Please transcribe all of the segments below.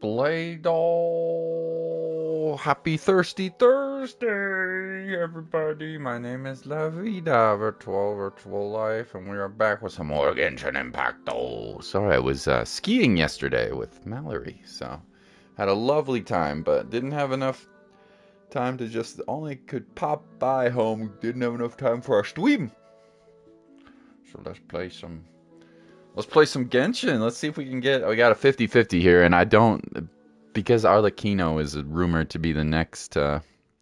Blado. Happy Thirsty Thursday, everybody. My name is La Vida, Virtual Life, and we are back with some more Genshin Impacto. Sorry, I was skiing yesterday with Mallory, so had a lovely time, but didn't have enough time to just, only could pop by home, didn't have enough time for our stream. So let's play some Genshin. Let's see if we can get... We got a 50-50 here, and I don't... Because Arlecchino is rumored to be the next...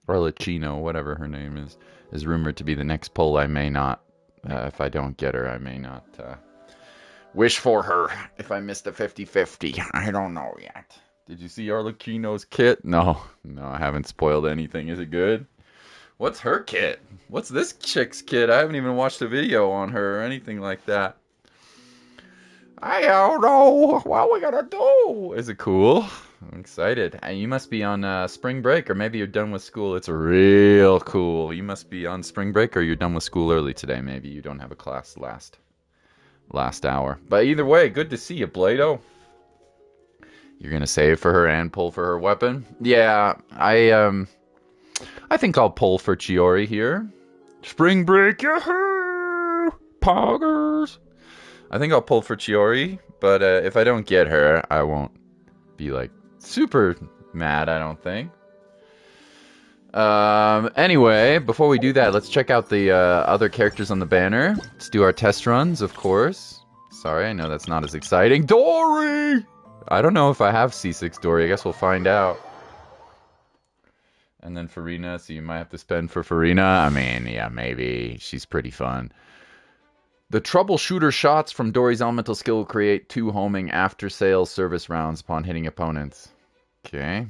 Arlecchino, whatever her name is rumored to be the next poll. I may not... if I don't get her, I may not wish for her if I missed a 50-50. I don't know yet. Did you see Arlecchino's kit? No, I haven't spoiled anything. Is it good? What's her kit? What's this chick's kit? I haven't even watched a video on her or anything like that. I don't know. What are we gonna do? Is it cool? I'm excited. You must be on spring break, or maybe you're done with school. It's real cool. You must be on spring break, or you're done with school early today. Maybe you don't have a class last hour. But either way, good to see you, Blado. You're gonna save for her and pull for her weapon? Yeah, I think I'll pull for Chiori here. Spring break, yahoo! Poggers! I think I'll pull for Chiori, but if I don't get her, I won't be, like, super mad, I don't think. Anyway, before we do that, let's check out the other characters on the banner. Let's do our test runs, of course. Sorry, I know that's not as exciting. Dory! I don't know if I have C6 Dory. I guess we'll find out. And then Farina, so you might have to spend for Farina. I mean, yeah, maybe. She's pretty fun. The troubleshooter shots from Dory's elemental skill will create 2 homing after-sale service rounds upon hitting opponents. Okay.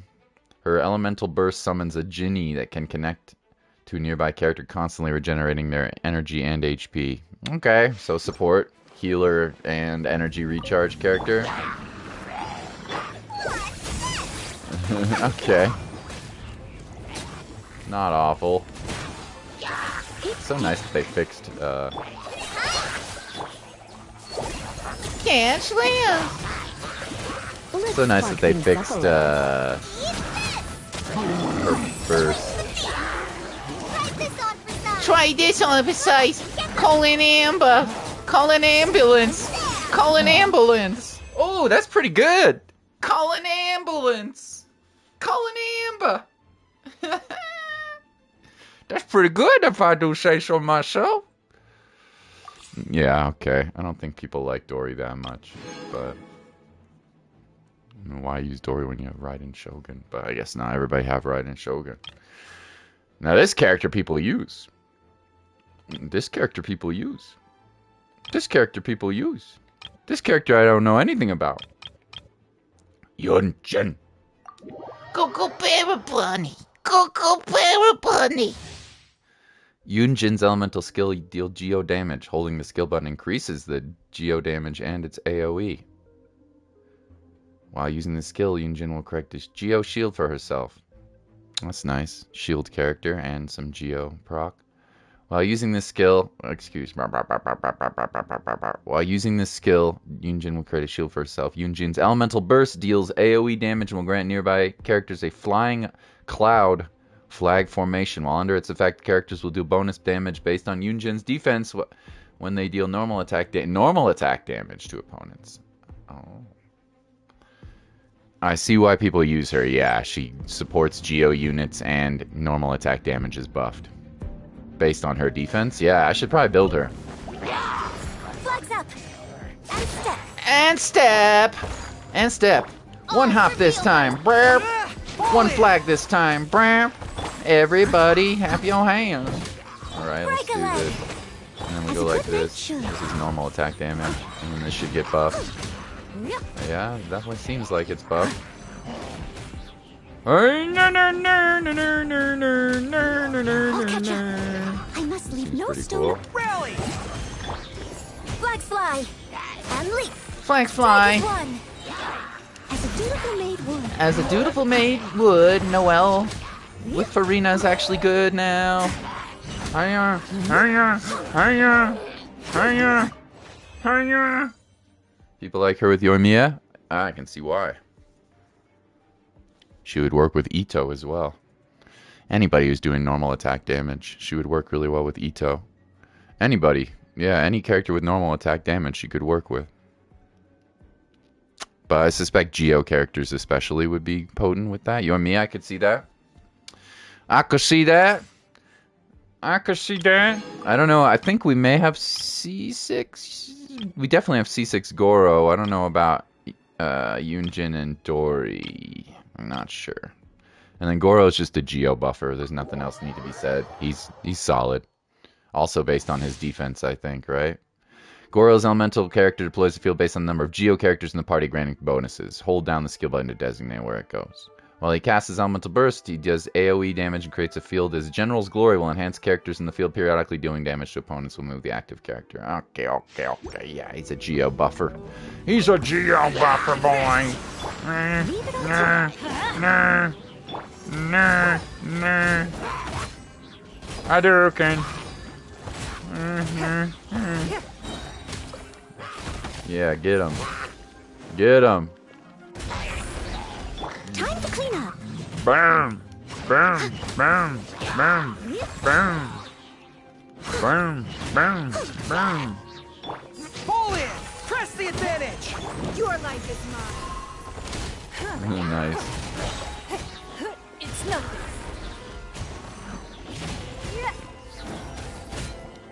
Her elemental burst summons a Jinni that can connect to a nearby character, constantly regenerating their energy and HP. Okay, so support, healer, and energy recharge character. Okay. Not awful. It's so nice that they fixed, Can't swim. so nice that they fixed, her burst. Try this on for size. Call an Amber. Call an ambulance. Call an ambulance. Oh, that's pretty good! Call an ambulance. Call an Amber. That's pretty good if I do say so myself. Yeah, okay. I don't think people like Dory that much, but... I don't know why use Dory when you have Raiden Shogun, but I guess not everybody have Raiden Shogun. Now this character people use. This character people use. This character people use. This character I don't know anything about. Yunjin. Go Bear Bunny. Go Bear Bunny. Yunjin's elemental skill deal geo damage. Holding the skill button increases the geo damage and its AoE. While using the skill, Yunjin will correct his geo shield for herself. That's nice. Shield character and some geo proc. While using this skill, while using this skill, Yunjin will create a shield for herself. Yunjin's elemental burst deals AoE damage and will grant nearby characters a flying cloud flag formation. While under its effect, characters will do bonus damage based on Yunjin's defense when they deal normal attack damage to opponents. Oh. I see why people use her. Yeah, she supports Geo units and normal attack damage is buffed. Based on her defense? Yeah, I should probably build her. Flags up. And step. And step. And step. One hop this time. Brr. One flag this time. Brr. Everybody, have your hands. Alright, let's do this. And then we go like this. This is normal attack damage. And then this should get buffed. Yeah, it definitely seems like it's buffed. I'll catch up. I must leave no stone. Cool. Rally. Flags fly. And leap. Flags fly. One. As a dutiful maid would. As a dutiful maid would, Noelle. With Farina's actually good now. Hiya! Hiya! Hiya! Hiya! Hiya! People like her with Yoimiya? I can see why. She would work with Ito as well. Anybody who's doing normal attack damage, she would work really well with Ito. Anybody. Yeah, any character with normal attack damage she could work with. But I suspect Geo characters especially would be potent with that. You and me, I could see that. I could see that. I could see that. I don't know. I think we may have C6. We definitely have C6 Goro. I don't know about Yunjin and Dori. I'm not sure. And then Goro is just a Geo buffer. There's nothing else need to be said. He's solid. Also based on his defense, I think, right? Goro's elemental character deploys the field based on the number of Geo characters in the party granting bonuses. Hold down the skill button to designate where it goes. While he casts his elemental burst, he does AoE damage and creates a field. His general's glory will enhance characters in the field, periodically doing damage to opponents will move the active character. Okay. Yeah, he's a Geo buffer. He's a Geo buffer, boy. Nah. Hadouken. Yeah, get him. Get him. Time to clean up. Boom. Boom. Boom. Boom. Boom. Boom. Boom. Boom. Pull in! Press the advantage! Your life is mine. Nice. It's nothing.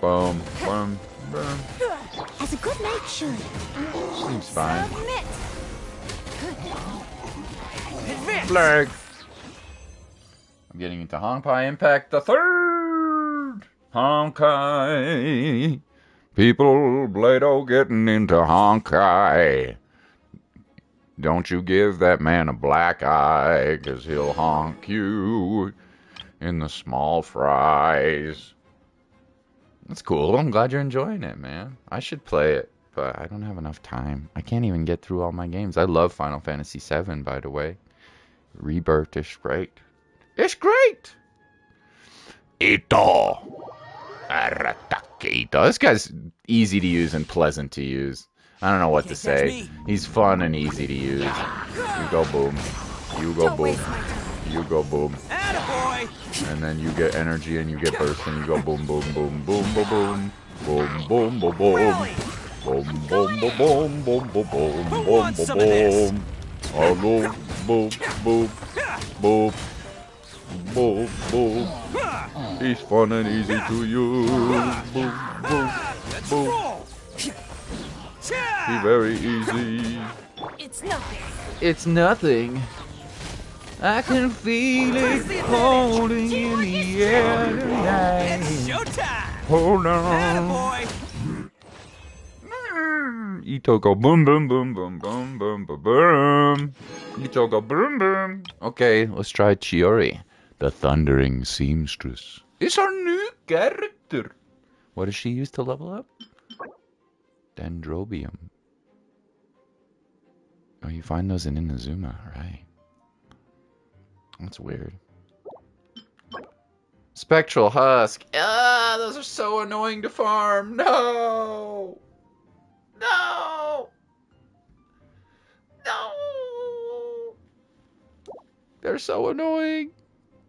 Boom. Boom. Boom. As a good knight should. Seems fine. Submit. Advance! Flag. I'm getting into Honkai Impact the third. Honkai. People, Blado getting into Honkai. Don't you give that man a black eye, 'cause he'll honk you in the small fries. That's cool. I'm glad you're enjoying it, man. I should play it, but I don't have enough time. I can't even get through all my games. I love Final Fantasy VII, by the way. Rebirth is great. It's great! Ito! Aratake Ito. This guy's easy to use and pleasant to use. I don't know what to say. He's fun and easy to use. You go boom. You go boom. You go boom. Attaboy! And then you get energy and you get burst and you go boom, boom, boom, boom, boom, boom. Boom, boom, boom, boom. Really? Boom, boom, boom, boom, boom, boom, boom, Who boom, wants boom, some of this? boom. Hello, boom, boom, boom, boom, boom. He's fun and easy to use. Boom, boom, Let's boom. roll! He's very easy. It's nothing. It's nothing. I can feel it holding in the air It's tonight. showtime! Hold on. Attaboy! Ito go boom, boom, boom, boom, boom, boom, boom, boom. Ito go boom, boom. Okay, let's try Chiori, the Thundering Seamstress. It's our new character. What does she use to level up? Dendrobium. Oh, you find those in Inazuma, right? That's weird. Spectral Husk. Ah, those are so annoying to farm. No! No! No! They're so annoying.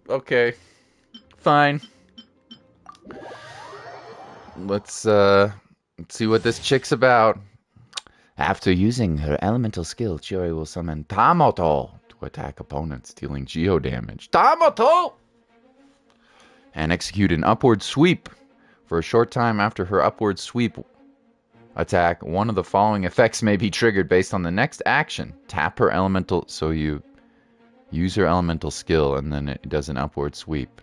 Okay. Fine. Let's see what this chick's about. After using her elemental skill, Chiori will summon Tamoto to attack opponents, dealing geo damage. Tamoto! And execute an upward sweep. For a short time after her upward sweep attack, one of the following effects may be triggered based on the next action. Tap her elemental, so you use her elemental skill and then it does an upward sweep.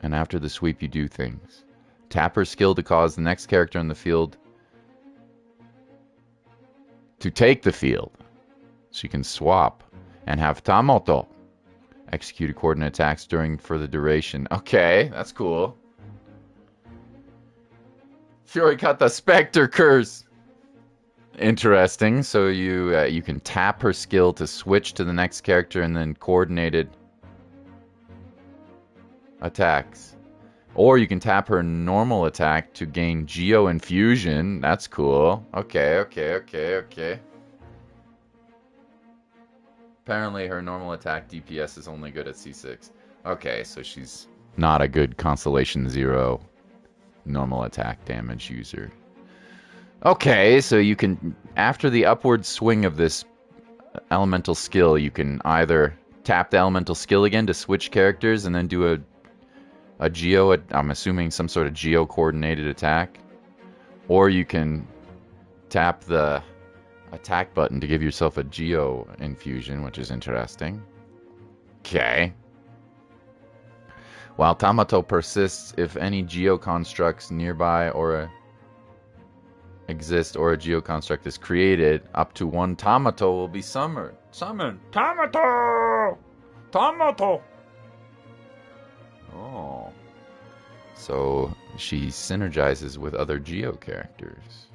And after the sweep you do things. Tap her skill to cause the next character in the field to take the field. So you can swap and have Tamoto execute coordinate attacks for the duration. Okay, that's cool. Chiori got the Spectre Curse. Interesting. So you can tap her skill to switch to the next character and then coordinated attacks. Or you can tap her normal attack to gain Geo Infusion. That's cool. Okay. Apparently her normal attack DPS is only good at C6. Okay, so she's not a good Constellation 0 normal attack damage user. Okay, so you can, after the upward swing of this elemental skill, you can either tap the elemental skill again to switch characters and then do a geo, I'm assuming some sort of geo coordinated attack, or you can tap the attack button to give yourself a geo infusion, which is interesting. Okay. While Tamato persists, if any geo constructs nearby or exist or a geo construct is created, up to one Tamato will be summoned. Summon Tamato! Tamato! Oh. So she synergizes with other geo characters.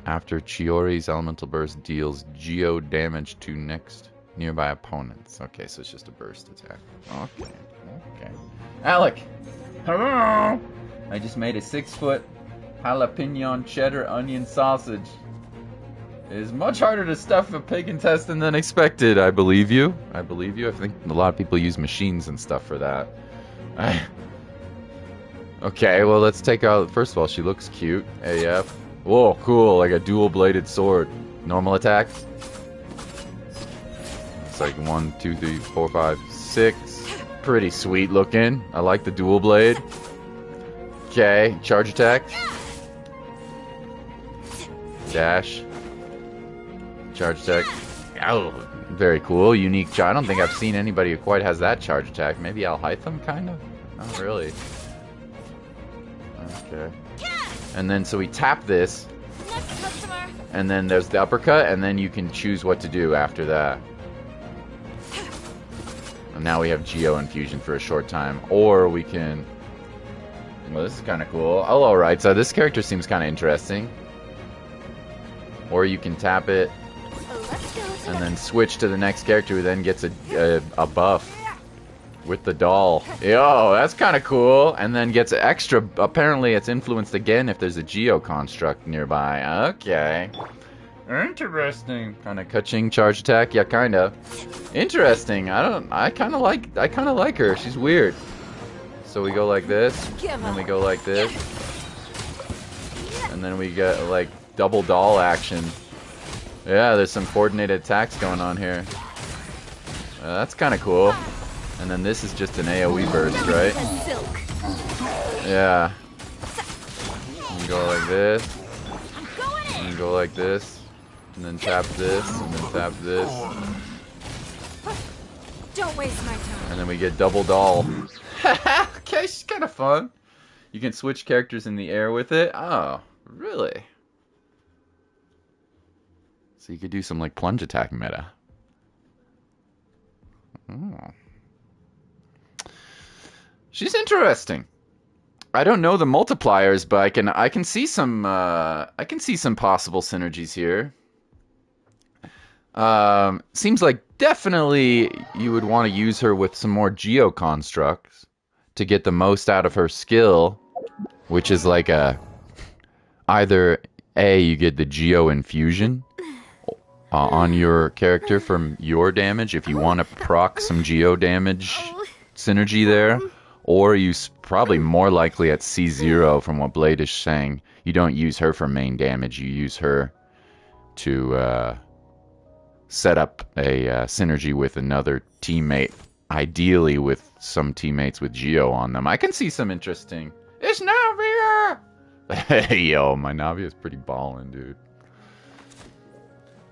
After Chiori's elemental burst deals geo damage to next nearby opponents. Okay, so it's just a burst attack. Okay. Okay. Alec! Hello! I just made a 6-foot jalapeno cheddar onion sausage. It is much harder to stuff a pig intestine than expected. I believe you. I believe you. I think a lot of people use machines and stuff for that. Okay, well, let's take out... First of all, she looks cute. AF. Whoa, cool. Like a dual-bladed sword. Normal attack. It's like 1, 2, 3, 4, 5, 6. Pretty sweet looking. I like the dual blade. Okay, charge attack. Dash. Charge attack. Oh, very cool. Unique. I don't think I've seen anybody who quite has that charge attack. Maybe Alhaitham, kind of? Not really. Okay. And then, so we tap this. And then there's the uppercut, and then you can choose what to do after that. And now we have Geo Infusion for a short time. Or we can... Well, this is kind of cool. Oh, alright, so this character seems kind of interesting. Or you can tap it and then switch to the next character who then gets a buff with the doll. Yo, that's kind of cool. And then gets extra... Apparently it's influenced again if there's a Geo construct nearby. Okay. Interesting. Kind of Kaching charge attack. Yeah, kind of. Interesting. I kind of like her. She's weird. So we go like this, and then we go like this, and then we get like double doll action. Yeah, there's some coordinated attacks going on here. That's kind of cool. And then this is just an AoE burst, right? Yeah. And go like this, and go like this, and then tap this, and then tap this. Don't waste my time. And then we get double doll. Okay, she's kind of fun. You can switch characters in the air with it. Oh, really? So you could do some like plunge attack meta. Oh. She's interesting. I don't know the multipliers, but I can see some possible synergies here. Seems like definitely you would want to use her with some more geo constructs to get the most out of her skill, which is like either A, you get the geo infusion on your character from your damage if you want to proc some geo damage synergy there, or you probably more likely at C0 from what Blade is saying, you don't use her for main damage, you use her to set up a synergy with another teammate, ideally with some teammates with Geo on them. I can see some interesting... It's Navia! Yo, my Navia is pretty ballin', dude.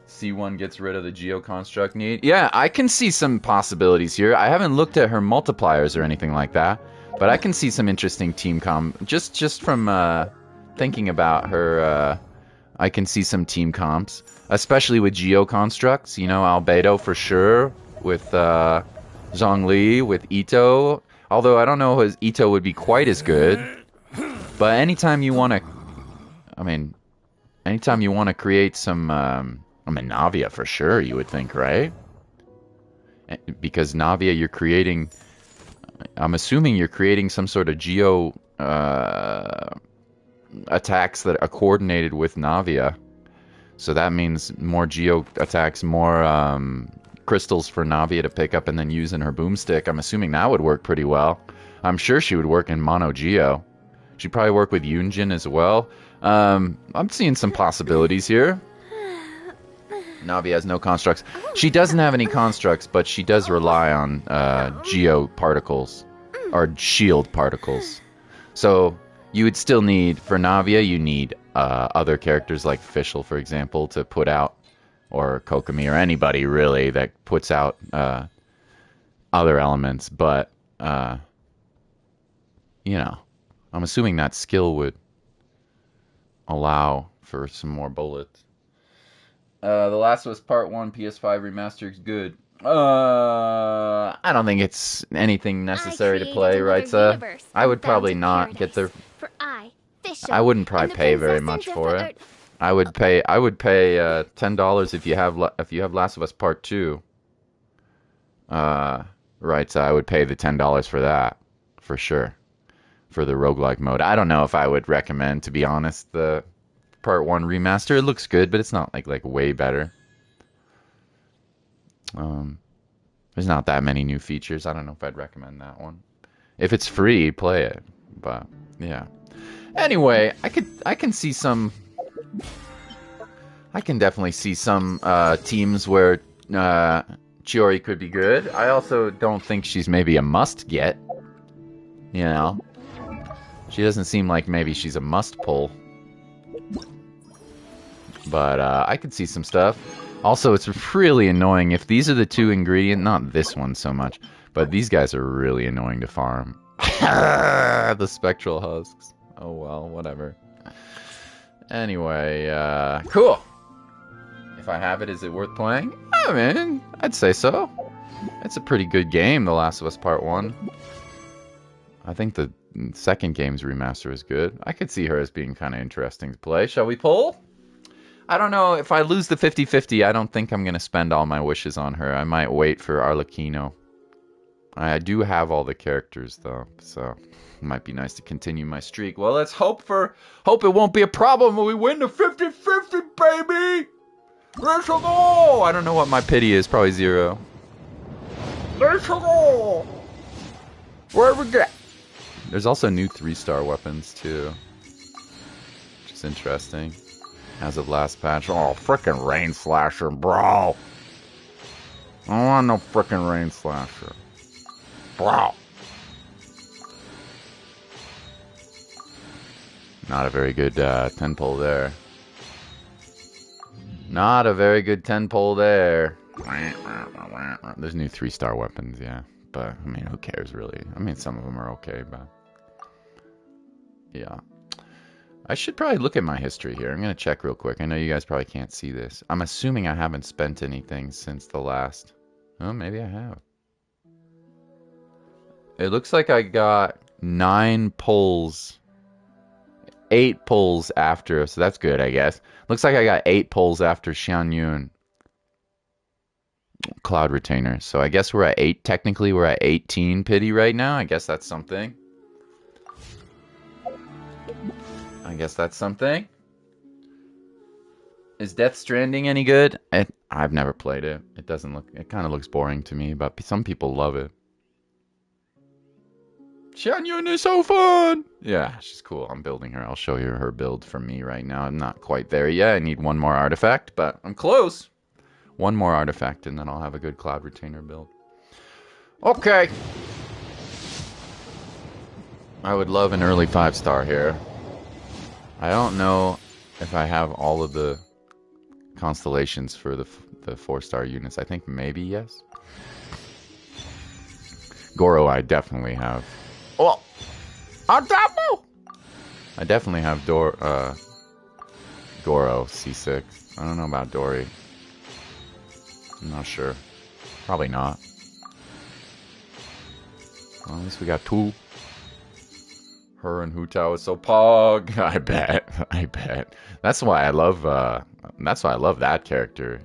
C1 gets rid of the Geo construct need. Yeah, I can see some possibilities here. I haven't looked at her multipliers or anything like that, but I can see some interesting team just from thinking about her. I can see some team comps, especially with Geo constructs. You know, Albedo for sure with Zhongli, with Ito. Although I don't know if Ito would be quite as good. But anytime you want to create some, Navia for sure, you would think, right? Because Navia, you're creating, I'm assuming you're creating some sort of Geo attacks that are coordinated with Navia. So that means more Geo attacks, more crystals for Navia to pick up and then use in her boomstick. I'm assuming that would work pretty well. I'm sure she would work in Mono Geo. She'd probably work with Yunjin as well. I'm seeing some possibilities here. Navi has no constructs. She doesn't have any constructs, but she does rely on Geo particles, or shield particles. So you would still need, for Navia, you need other characters like Fischl, for example, to put out, or Kokomi, or anybody really that puts out other elements. But, you know, I'm assuming that skill would allow for some more bullets. The Last of Us Part 1 PS5 remaster is good. I don't think it's anything necessary to play, right, sir? I would probably not get the... I wouldn't probably pay very much for it. I would pay $10 if you have Last of Us Part 2. Right, so I would pay the $10 for that, for sure. For the roguelike mode. I don't know if I would recommend, to be honest, the Part 1 remaster. It looks good, but it's not like way better. There's not that many new features. I don't know if I'd recommend that one. If it's free, play it. But yeah. Anyway, I can see some. I can definitely see some teams where Chiori could be good. I also don't think she's maybe a must get. You know, she doesn't seem like maybe she's a must pull. But I could see some stuff. Also, it's really annoying if these are the two ingredients. Not this one so much, but these guys are really annoying to farm. The spectral husks. Oh well, whatever. Anyway, cool. If I have it, is it worth playing? I mean, I'd say so. It's a pretty good game, The Last of Us Part 1. I think the second game's remaster is good. I could see her as being kind of interesting to play. Shall we pull? I don't know. If I lose the 50-50, I don't think I'm going to spend all my wishes on her. I might wait for Arlecchino. I do have all the characters, though, so it might be nice to continue my streak. Well, let's hope it won't be a problem when we win the 50-50, baby! Let's go! I don't know what my pity is. Probably 0. Let's go! Where we get? There's also new 3-star weapons, too. Which is interesting. As of last patch. Oh, frickin' Rain Slasher, bro! I don't want no frickin' Rain Slasher. Bro! Not a very good 10 pull there. Not a very good 10 pull there. There's new 3-star weapons, yeah. But, I mean, who cares, really? I mean, some of them are okay, but... yeah. I should probably look at my history here. I'm going to check real quick. I know you guys probably can't see this. I'm assuming I haven't spent anything since the last... oh, maybe I have. It looks like I got 9 pulls. 8 pulls after, so that's good, I guess. Looks like I got 8 pulls after Xianyun Cloud Retainer. So I guess we're at 8. Technically, we're at 18 pity right now. I guess that's something. Is Death Stranding any good? I've never played it. It doesn't look... it kind of looks boring to me, but some people love it. Xianyun is so fun! Yeah, she's cool. I'm building her. I'll show you her build for me right now. I'm not quite there yet. I need one more artifact, but I'm close. One more artifact, and then I'll have a good Cloud Retainer build. Okay. I would love an early 5-star here. I don't know if I have all of the constellations for the 4-star units. I think maybe yes. Goro, I definitely have. Oh, I definitely have Goro C6. I don't know about Dory. I'm not sure. Probably not. Well, at least we got 2. Her and Hu Tao is so pog. I bet. That's why I love that character.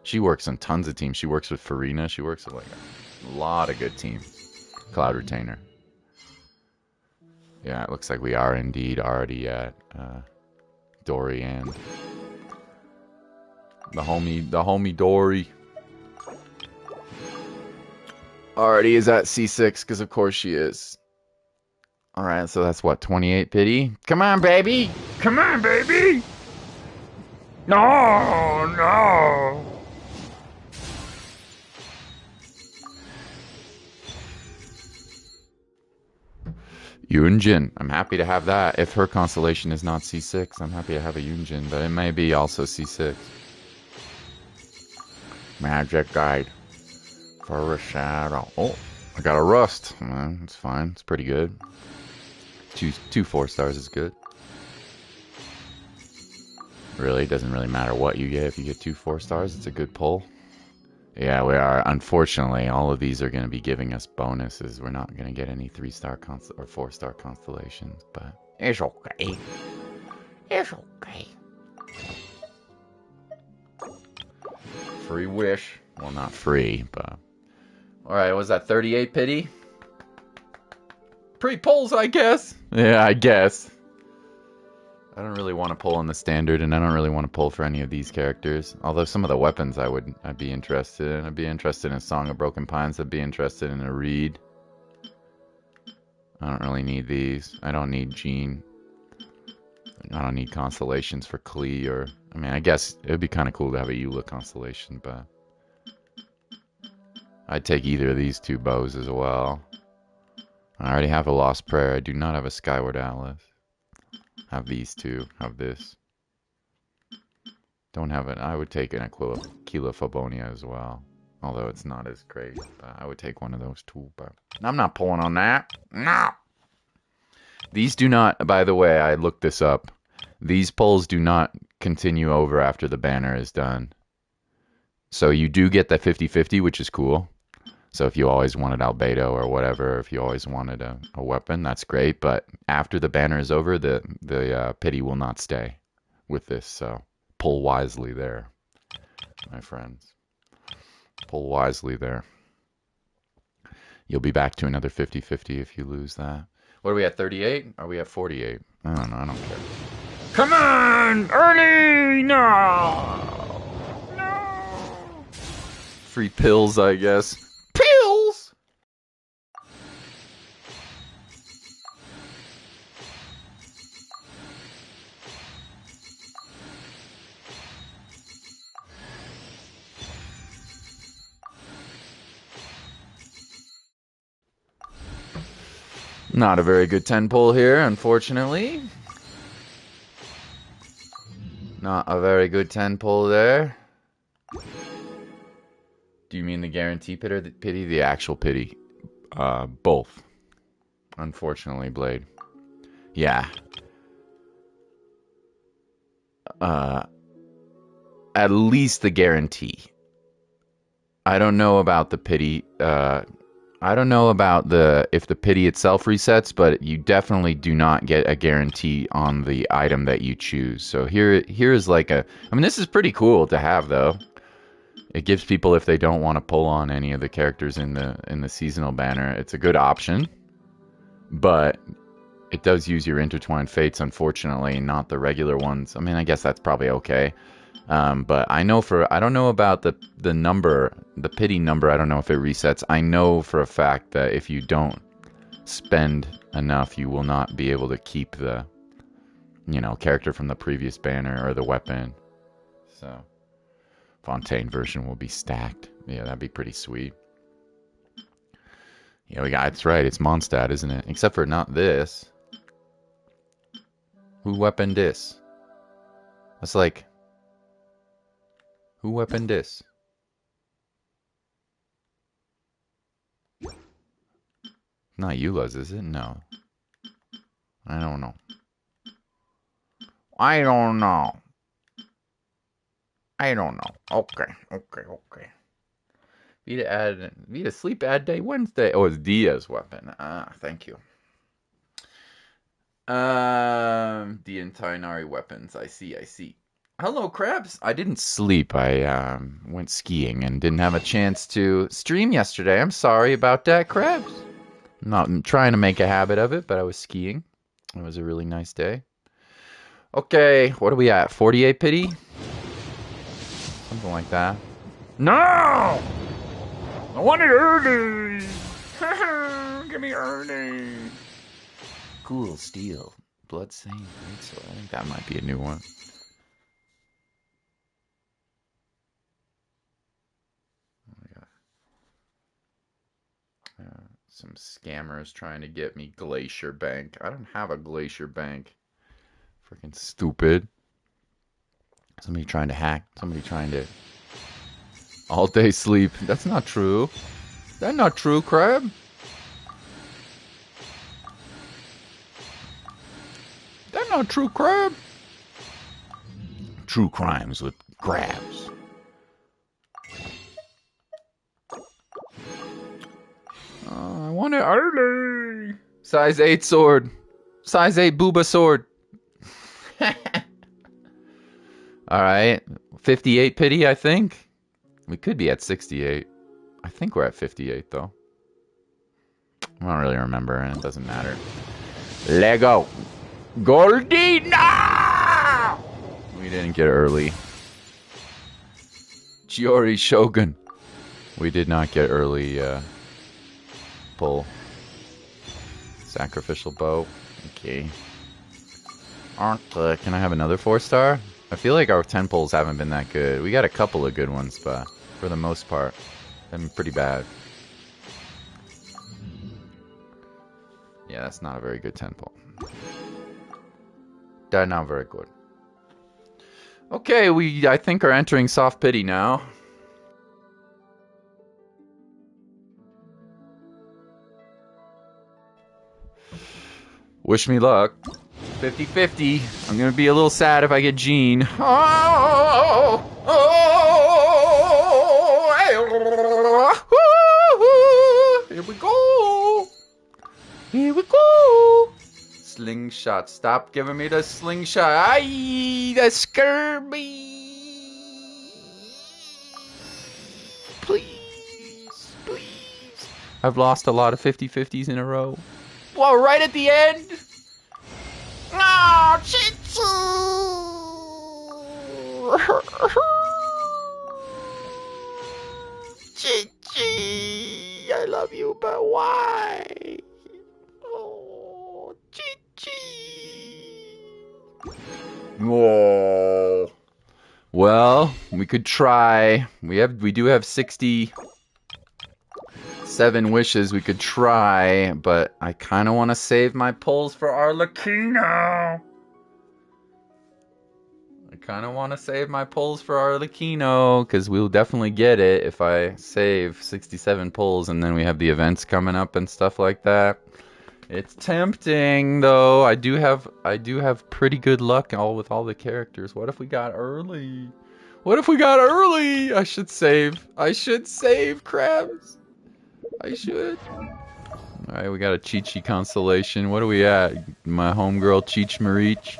She works on tons of teams. She works with Farina. She works with like a lot of good teams. Cloud Retainer. Yeah, it looks like we are indeed already at Dory and The homie Dory. Already is at C6, because of course she is. Alright, so that's what, 28 pity? Come on, baby! Come on, baby! No, no! Yunjin. I'm happy to have that. If her constellation is not C6, I'm happy to have a Yunjin, but it may be also C6. Magic Guide. For a shadow. Oh, I got a Rust. It's fine. It's pretty good. Two 4 stars is good. Really, it doesn't really matter what you get. If you get 2 4 stars, it's a good pull. Yeah, we are. Unfortunately, all of these are going to be giving us bonuses. We're not going to get any 3-star or 4-star constellations, but it's okay. It's okay. Free wish. Well, not free, but... Alright, was that 38 pity? Pre-pulls, I guess. Yeah, I guess. I don't really want to pull on the standard, and I don't really want to pull for any of these characters. Although some of the weapons I'd be interested in. I'd be interested in Song of Broken Pines. I'd be interested in a Reed. I don't really need these. I don't need Jean. I don't need constellations for Klee or... I mean, I guess it would be kind of cool to have a Eula constellation, but... I'd take either of these 2 bows as well. I already have a Lost Prayer. I do not have a Skyward Atlas. Have these 2. Have this. Don't have it. I would take an Aquila Fabonia as well. Although it's not as great. But I would take one of those 2. But I'm not pulling on that. No! These do not... By the way, I looked this up. These pulls do not continue over after the banner is done. So you do get that 50-50, which is cool. So if you always wanted Albedo or whatever, if you always wanted a weapon, that's great. But after the banner is over, the pity will not stay with this. So pull wisely there, my friends. Pull wisely there. You'll be back to another 50-50 if you lose that. What are we at, 38? Are we at 48? I don't know. I don't care. Come on, Ernie! No! No! Free pills, I guess. Pills! Not a very good 10 pull here, unfortunately. Not a very good 10 pull there. Do you mean the guarantee pit or the pity? The actual pity. Both. Unfortunately, Blade. Yeah. At least the guarantee. I don't know about the pity. I don't know about if the pity itself resets, but you definitely do not get a guarantee on the item that you choose. So here is like I mean, this is pretty cool to have, though. It gives people, if they don't want to pull on any of the characters in the seasonal banner, it's a good option. But it does use your intertwined fates, unfortunately, not the regular ones. I mean, I guess that's probably okay. But I don't know about the number, the pity number. I don't know if it resets. I know for a fact that if you don't spend enough, you will not be able to keep the, character from the previous banner or the weapon. So, Fontaine version will be stacked. Yeah, that'd be pretty sweet. Yeah, that's right. It's Mondstadt, isn't it? Except for not this. Who weaponed this? That's like... Who weaponed this? Not Eula's, is it? No. I don't know. I don't know. Okay. Vita sleep ad day Wednesday. Oh, it's Dia's weapon. Thank you. Dia and Tainari weapons. I see. Hello, Krebs. I didn't sleep. I went skiing and didn't have a chance to stream yesterday. I'm sorry about that, Krebs. I'm trying to make a habit of it, but I was skiing. It was a really nice day. Okay, what are we at? 48 pity? Something like that. No! I want it early! Give me early! Cool steel. Bloodstained greatsword. I think that might be a new one. Some scammers trying to get me Glacier Bank. I don't have a Glacier Bank. Freaking stupid. Somebody trying to hack. Somebody trying to... All day sleep. That's not true. That's not true, Crab. That's not true, Crab. True crimes with crabs. I want it early. Size 8 sword. Size 8 booba sword. Alright. 58 pity, I think. We could be at 68. I think we're at 58, though. I don't really remember, and it doesn't matter. Lego. Goldie, no! We didn't get early. Chiori Shogun. We did not get early, pull. Sacrificial bow. Okay. Can I have another 4-star? I feel like our 10 pulls haven't been that good. We got a couple of good ones, but for the most part, they've been pretty bad. Yeah, that's not a very good 10 pull. They're not very good. Okay, we, I think, are entering soft pity now. Wish me luck. 50-50. I'm gonna be a little sad if I get Jean. Oh, here we go. Here we go. Slingshot. Stop giving me the slingshot. Aye, that scared me. Please, please. I've lost a lot of 50-50s in a row. Whoa, right at the end. No, Chichu. Chichi, I love you, but why? Oh, Chichi. Oh. Well, we could try. We do have 67 wishes. We could try, but I kind of want to save my pulls for Arlecchino. Because we'll definitely get it if I save 67 pulls, and then we have the events coming up and stuff like that. It's tempting, though. I do have pretty good luck with all the characters. What if we got early? I should save. Crabs. I should. Alright, we got a Chi-Chi constellation. What are we at? My homegirl Cheech Marich.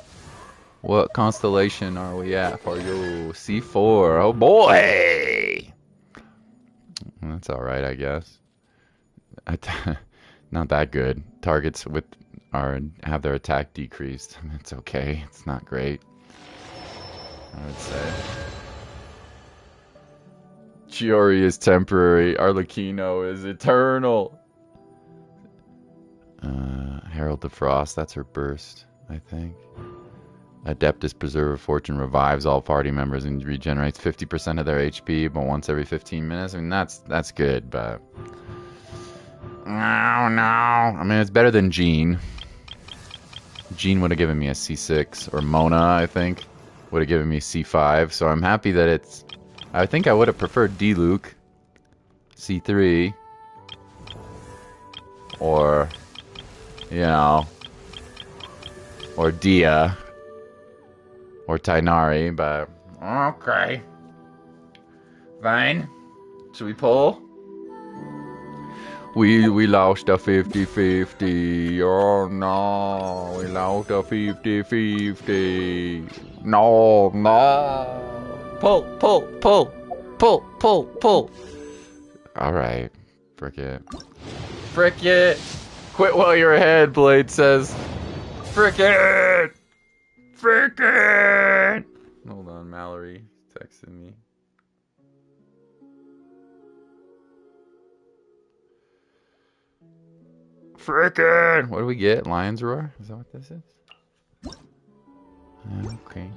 What constellation are we at for you? C4. Oh boy! That's alright, I guess. Not that good. Targets have their attack decreased. It's okay. It's not great, I would say. Chiori is temporary. Arlecchino is eternal. Herald of Frost, that's her burst, I think. Adeptus Preserver Fortune revives all party members and regenerates 50% of their HP, but once every 15 minutes. I mean, that's good, but... No. I mean, it's better than Jean. Jean would have given me a C6, or Mona, I think, would have given me C5, so I'm happy that it's... I think I would have preferred D-Luke, C3, or, you know, or Dia, or Tainari, but okay. Fine. Should we pull? We lost a 50-50. Oh no, we lost a 50-50. No. Pull. Alright. Frick it. Quit while you're ahead, Blade says. Frick it. Hold on, Mallory texted me. Frickin'! What do we get? Lion's Roar? Is that what this is? Okay.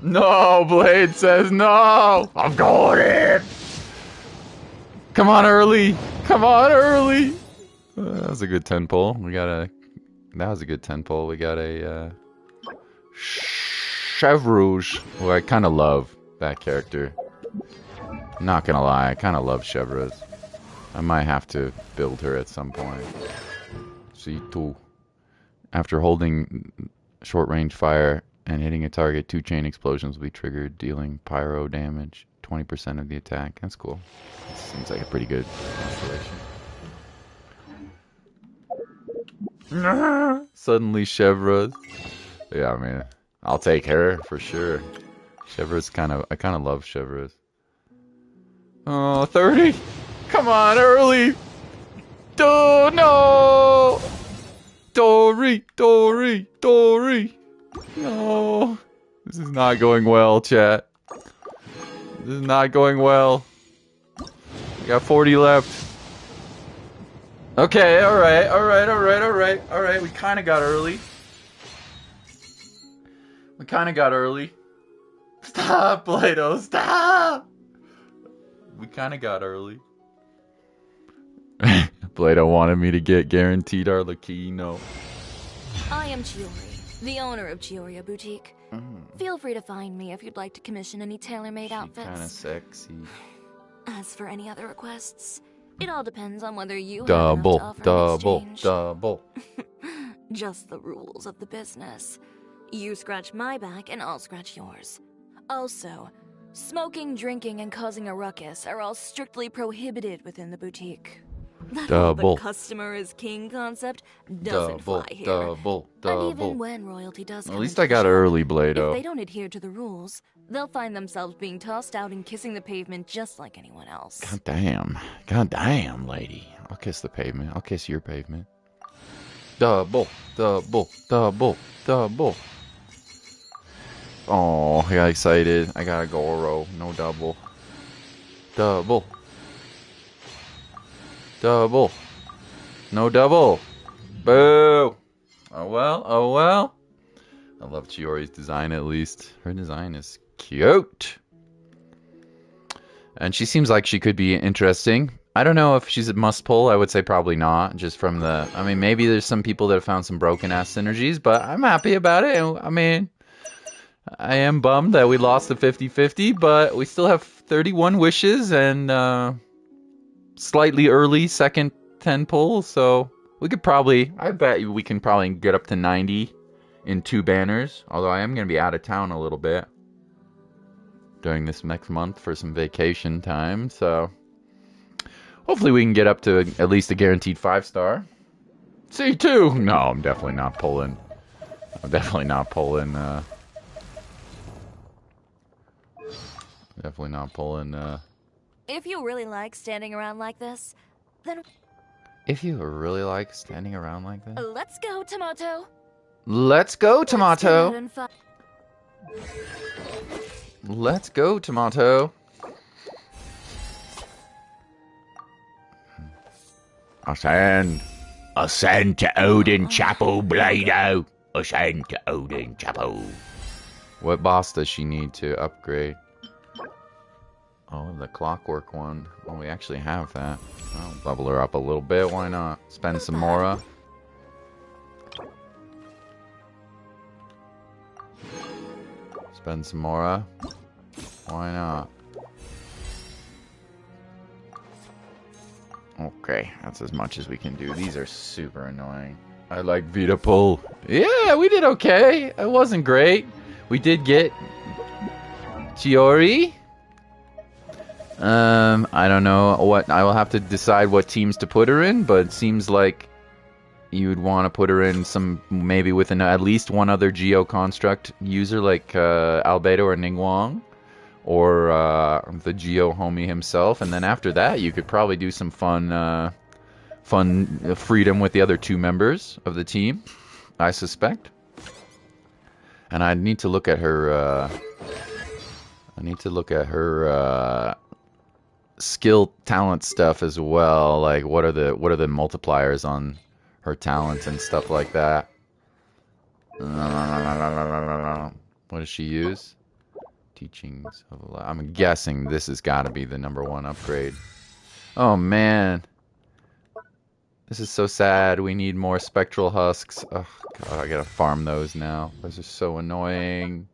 No! Blade says no! I'm going in! Come on, early! Come on, early! That was a good 10 pull. That was a good 10 pull. We got a, Chevrouge, who I kind of love that character. Not gonna lie, I kind of love Chevrouge. I might have to build her at some point. C2. After holding short range fire and hitting a target, 2 chain explosions will be triggered, dealing pyro damage, 20% of the attack. That's cool. That seems like a pretty good constellation. Suddenly Chevrouge. Yeah, man. I'll take her for sure. Chevrouge I kind of love Chevrouge. Oh, 30. Come on, early. No. Dory. No. This is not going well, chat. This is not going well. We got 40 left. Okay, alright. We kind of got early. Stop, Play-Doh, stop! We kind of got early. Play-Doh wanted me to get guaranteed Arlecchino. I am Chiori, the owner of Chiori Boutique. Feel free to find me if you'd like to commission any tailor-made outfits. Kind of sexy. As for any other requests, it all depends on whether you Double. have enough to offer in exchange. Just the rules of the business. You scratch my back and I'll scratch yours. Also, smoking, drinking, and causing a ruckus are all strictly prohibited within the boutique. That whole "the customer is king" concept doesn't fly here. And even when royalty does come At least into I got the shop, early, Blado. if they don't adhere to the rules, they'll find themselves being tossed out and kissing the pavement just like anyone else. God damn, lady. I'll kiss the pavement. I'll kiss your pavement. Double. Oh, I got excited. I got a Goro. No double. No double. Boo. Oh well. I love Chiori's design at least. Her design is cute. And she seems like she could be interesting. I don't know if she's a must pull. I would say probably not. Just from the... I mean, maybe there's some people that have found some broken-ass synergies, but I'm happy about it. I mean... I am bummed that we lost the 50-50, but we still have 31 wishes and slightly early second 10 pull, so we could probably... I bet we can probably get up to 90 in 2 banners, although I am going to be out of town a little bit during this next month for some vacation time, so hopefully we can get up to at least a guaranteed 5-star. C2! No, I'm definitely not pulling. Definitely not pulling, If you really like standing around like this, then... If you really like standing around like that... Let's go, Tomato! Let's go, Tomato! Let's go, Tomato! Ascend to Odin Chapel, Blado! Ascend to Odin Chapel. What boss does she need to upgrade? Oh, the clockwork one. Well, we actually have that. I'll level her up a little bit. Why not? Spend some Mora. Spend some Mora. Why not? Okay, that's as much as we can do. These are super annoying. I like Vita Pull. Yeah, we did okay. It wasn't great. We did get Chiori. I don't know what... I will have to decide what teams to put her in, but it seems like you would want to put her in some... maybe with at least one other Geo Construct user like Albedo or Ningguang. Or the Geo homie himself. And then after that, you could probably do some fun freedom with the other 2 members of the team, I suspect. And I need to look at her... skill talent stuff as well. Like what are the multipliers on her talents and stuff like that. What does she use? Teachings of Life. I'm guessing this has got to be the #1 upgrade. Oh man. This is so sad. We need more spectral husks. Oh god, I gotta farm those now. Those are so annoying.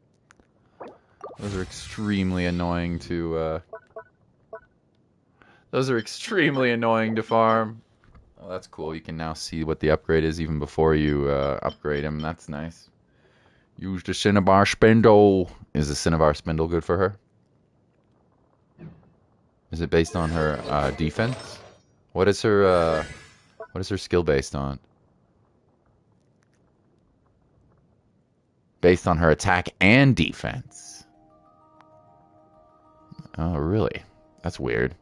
Those are extremely annoying to farm. Oh, that's cool. You can now see what the upgrade is even before you upgrade him. That's nice. Use the Cinnabar Spindle. Is the Cinnabar Spindle good for her? Is it based on her defense? What is her skill based on? Based on her attack and defense. Oh, really? That's weird.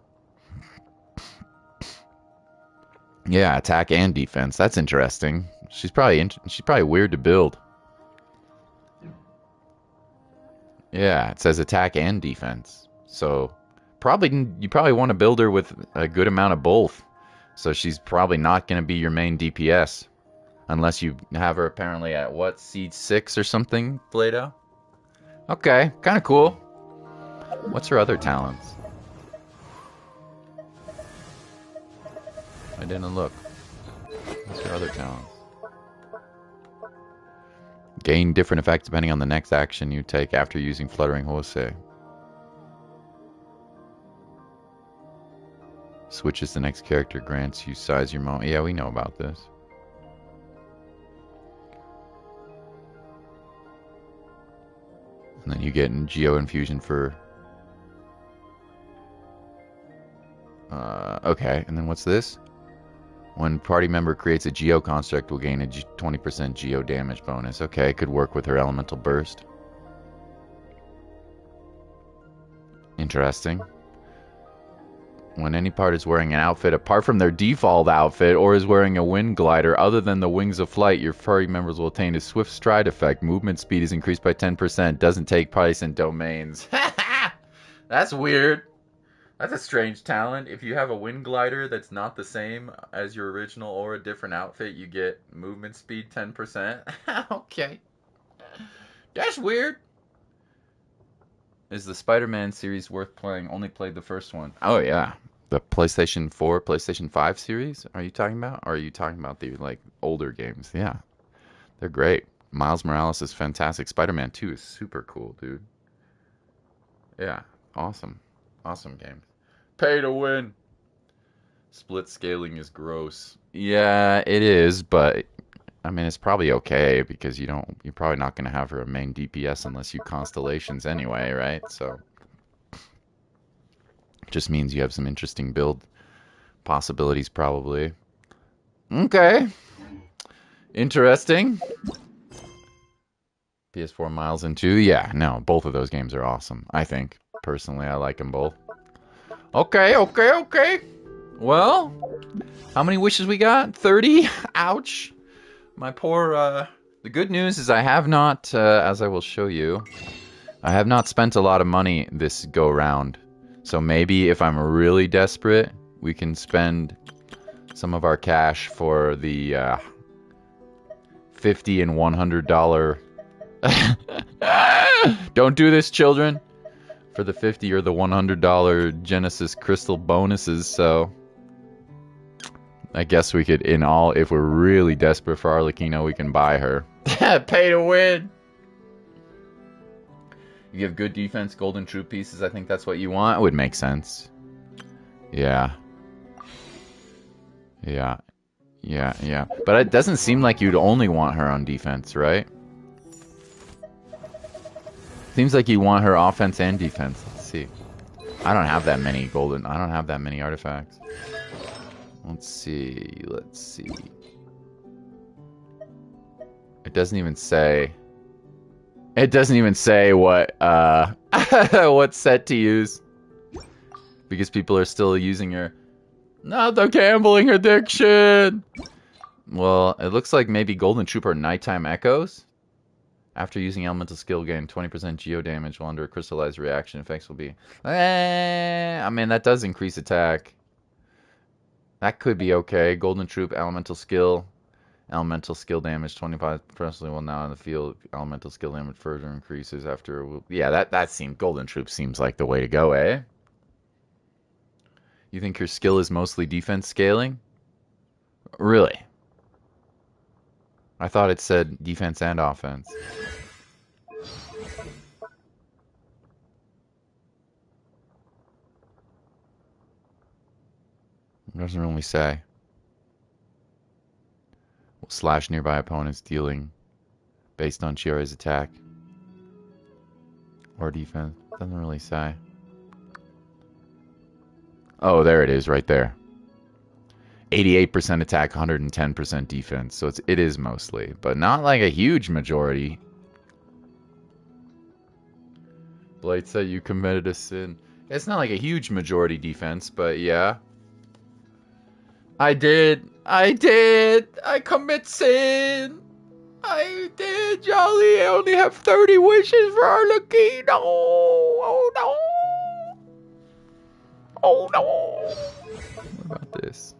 Yeah, attack and defense. That's interesting. She's probably weird to build. Yeah, it says attack and defense. So you probably want to build her with a good amount of both. So she's probably not going to be your main DPS. Unless you have her apparently at what, Seed 6 or something, Blado? Okay, kind of cool. What's her other talents? I didn't look. What's her other talents? Gain different effects depending on the next action you take after using Fluttering Hose. Switches the next character, grants you size your moment. Yeah, we know about this. And then you get Geo Infusion for... okay, and then what's this? When party member creates a Geo construct, will gain a 20% Geo damage bonus. Okay, could work with her Elemental Burst. Interesting. When any part is wearing an outfit apart from their default outfit or is wearing a wind glider other than the wings of flight, your party members will attain a swift stride effect. Movement speed is increased by 10%. Doesn't take place in domains. That's weird. That's a strange talent. If you have a wind glider that's not the same as your original or a different outfit, you get movement speed 10%. Okay. That's weird. Is the Spider-Man series worth playing? Only played the first one. Oh, yeah. The PlayStation 4, PlayStation 5 series? Are you talking about? Or are you talking about the older games? Yeah. They're great. Miles Morales is fantastic. Spider-Man 2 is super cool, dude. Yeah. Awesome. Awesome game. Pay to win. Split scaling is gross. Yeah, it is, but I mean it's probably okay because you're probably not going to have her a main DPS unless you constellations anyway, right? So just means you have some interesting build possibilities probably. Okay. Interesting. PS4 Miles and 2. Yeah, no, both of those games are awesome. I think personally I like them both. Okay. Well, how many wishes we got? 30? Ouch. My poor, the good news is I have not, as I will show you, I have not spent a lot of money this go round. So maybe if I'm really desperate, we can spend some of our cash for the, $50 and $100. Don't do this, children. For the $50 or the $100 Genesis Crystal bonuses, so I guess we could, if we're really desperate for Arlecchino, we can buy her. Pay to win! You give good defense, golden troop pieces, I think that's what you want. It would make sense. Yeah. But it doesn't seem like you'd only want her on defense, right? Seems like you want her offense and defense. Let's see. I don't have that many artifacts. Let's see. It doesn't even say what what set to use. Because people are still using her. Not the gambling addiction. Well, it looks like maybe Golden Trooper Nighttime Echoes. After using elemental skill, gain 20% geo damage while under a crystallized reaction. Effects will be... I mean, that does increase attack. That could be okay. Golden Troop, elemental skill. Elemental skill damage 25 personally while now in the field. Elemental skill damage further increases after. Yeah, that seems Golden Troop seems like the way to go, eh? You think your skill is mostly defense scaling? Really? I thought it said defense and offense. It doesn't really say. Will slash nearby opponents dealing based on Chiori's attack or defense. Doesn't really say. Oh, there it is right there. 88% attack, 110% defense. So it is mostly, but not like a huge majority. Blade said you committed a sin. It's not like a huge majority defense, but yeah. I did. I commit sin. I did, Jolly. I only have 30 wishes for Arlecchino. Oh no. Oh no. What about this?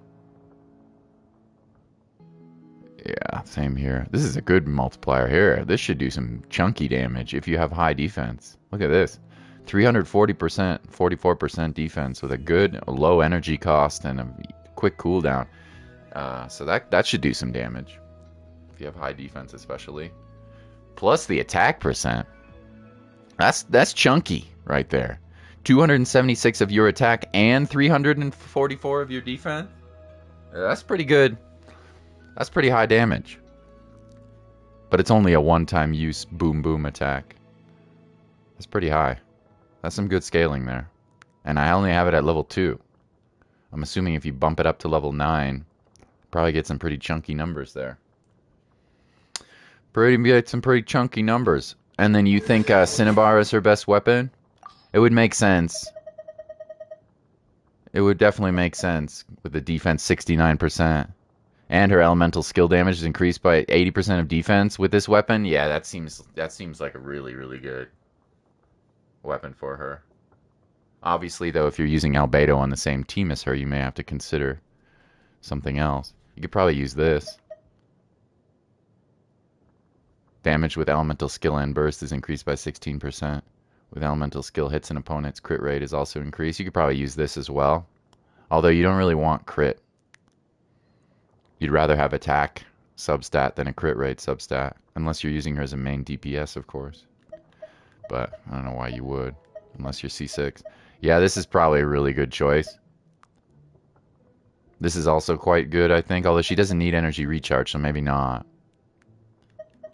Yeah, same here. This is a good multiplier here. This should do some chunky damage if you have high defense. Look at this. 340%, 44% defense with a good low energy cost and a quick cooldown. So that should do some damage. If you have high defense especially. Plus the attack percent. That's chunky right there. 276 of your attack and 344 of your defense. That's pretty good. That's pretty high damage. But it's only a one-time use boom boom attack. That's pretty high. That's some good scaling there. And I only have it at level 2. I'm assuming if you bump it up to level 9, probably get some pretty chunky numbers there. Some pretty chunky numbers. And then you think Cinnabar is her best weapon? It would make sense. It would definitely make sense with the defense 69%. And her elemental skill damage is increased by 80% of defense with this weapon. Yeah, that seems like a really, really good weapon for her. Obviously, though, if you're using Albedo on the same team as her, you may have to consider something else. You could probably use this. Damage with elemental skill and burst is increased by 16%. With elemental skill hits an opponent's crit rate is also increased. You could probably use this as well. Although you don't really want crit. You'd rather have attack substat than a crit rate substat. Unless you're using her as a main DPS, of course. But I don't know why you would. Unless you're C6. Yeah, this is probably a really good choice. This is also quite good, I think. Although she doesn't need energy recharge, so maybe not.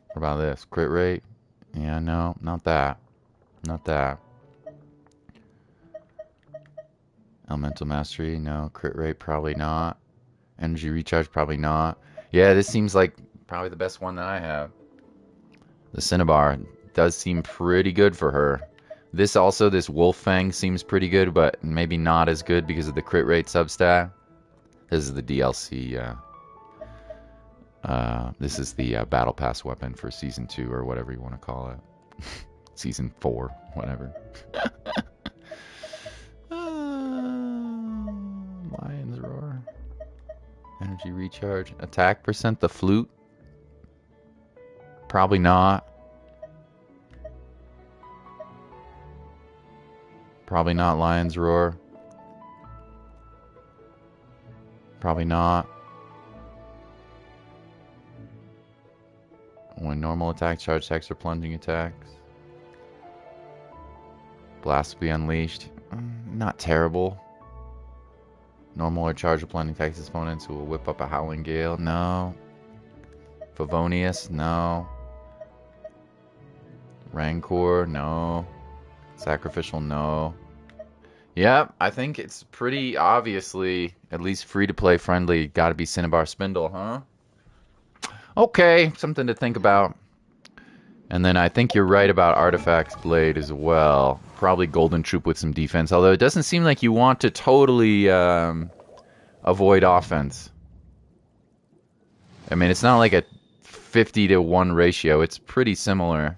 What about this? Crit rate? Yeah, no, not that. Not that. Elemental mastery? No. Crit rate? Probably not. Energy recharge? Probably not. Yeah, this seems like probably the best one that I have. The Cinnabar does seem pretty good for her. This also, this Wolf Fang seems pretty good, but maybe not as good because of the crit rate substat. This is the DLC. This is the Battle Pass weapon for Season 2 or whatever you want to call it. Season 4, whatever. Lion's Roar. Energy recharge. Attack percent, the flute. Probably not. Probably not Lion's Roar. Probably not. When normal attacks, charge attacks, or plunging attacks. Blast will be unleashed. Not terrible. Normal or charge or plunging attacks opponents who will whip up a howling gale. No. Favonius. No. Rancor. No. Sacrificial. No. Yep, I think it's pretty obviously, at least free-to-play friendly, gotta be Cinnabar Spindle, huh? Okay, something to think about. And then I think you're right about Artifact's Blade as well. Probably Golden Troop with some defense, although it doesn't seem like you want to totally avoid offense. I mean, it's not like a 50-to-1 ratio. It's pretty similar.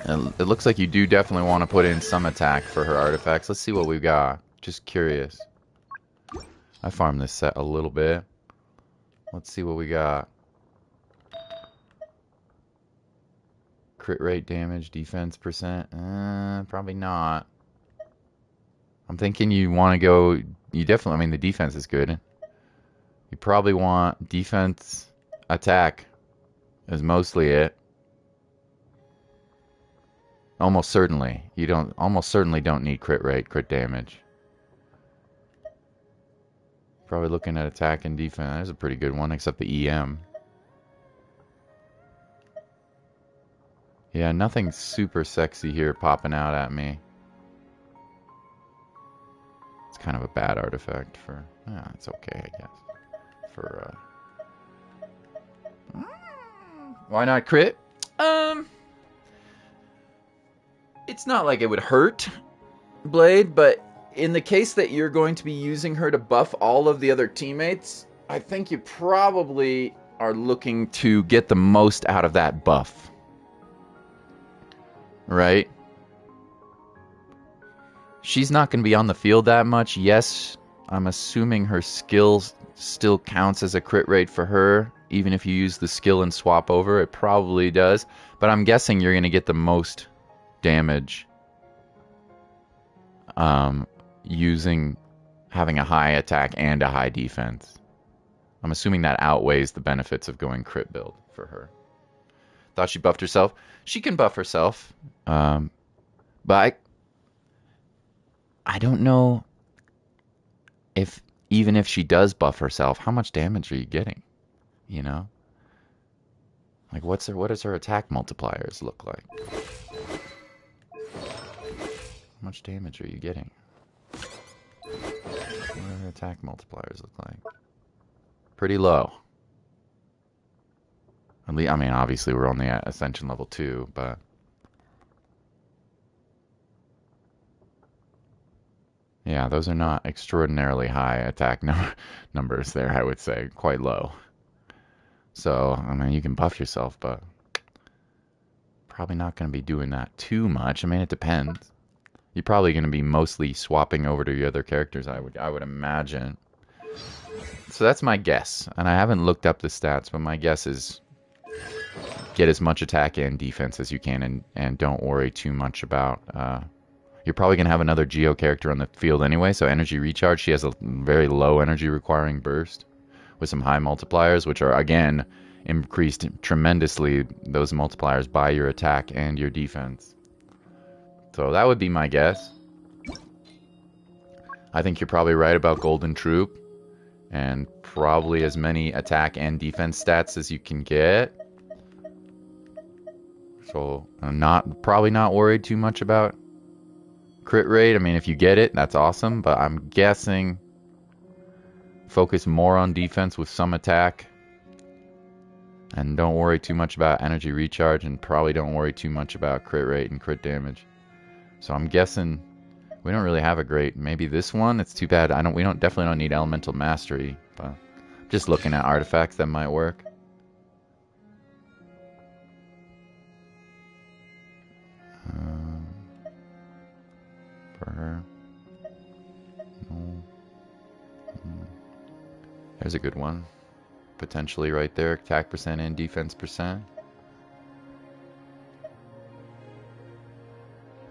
It looks like you do definitely want to put in some attack for her artifacts. Let's see what we've got. Just curious. I farmed this set a little bit. Let's see what we got. Crit rate, damage, defense percent. Probably not. I'm thinking you want to go... You definitely... I mean, the defense is good. You probably want defense, attack is mostly it. Almost certainly. You don't... Almost certainly don't need crit rate, crit damage. Probably looking at attack and defense. That's a pretty good one, except the EM. Yeah, nothing super sexy here popping out at me. It's kind of a bad artifact for... it's okay, I guess. For, why not crit? It's not like it would hurt, Blade, but in the case that you're going to be using her to buff all of the other teammates, I think you probably are looking to get the most out of that buff. Right? She's not going to be on the field that much. Yes, I'm assuming her skill still counts as a crit rate for her. Even if you use the skill and swap over, it probably does. But I'm guessing you're going to get the most damage having a high attack and a high defense. I'm assuming that outweighs the benefits of going crit build for her. Thought she buffed herself. She can buff herself. But I don't know if, even if she does buff herself, how much damage are you getting? You know? Like, what does her attack multipliers look like? How much damage are you getting? What do her attack multipliers look like? Pretty low. At least, I mean, obviously we're only at Ascension level 2, but... Yeah, those are not extraordinarily high attack numbers there, I would say. Quite low. So, I mean, you can buff yourself, but... Probably not going to be doing that too much. I mean, it depends. You're probably going to be mostly swapping over to your other characters, I would imagine. So that's my guess. And I haven't looked up the stats, but my guess is get as much attack and defense as you can, and don't worry too much about... You're probably going to have another Geo character on the field anyway, so energy recharge, she has a very low energy requiring burst with some high multipliers, which are, again, increased tremendously, those multipliers, by your attack and your defense. So that would be my guess. I think you're probably right about Golden Troop, and probably as many attack and defense stats as you can get. So I'm probably not worried too much about crit rate. I mean, if you get it, that's awesome, but I'm guessing focus more on defense with some attack, and don't worry too much about energy recharge, and probably don't worry too much about crit rate and crit damage. So I'm guessing we don't really have a great... Maybe this one, it's too bad. We definitely don't need Elemental Mastery, but just looking at artifacts that might work. For her. No. There's a good one. Potentially right there. Attack percent and defense percent.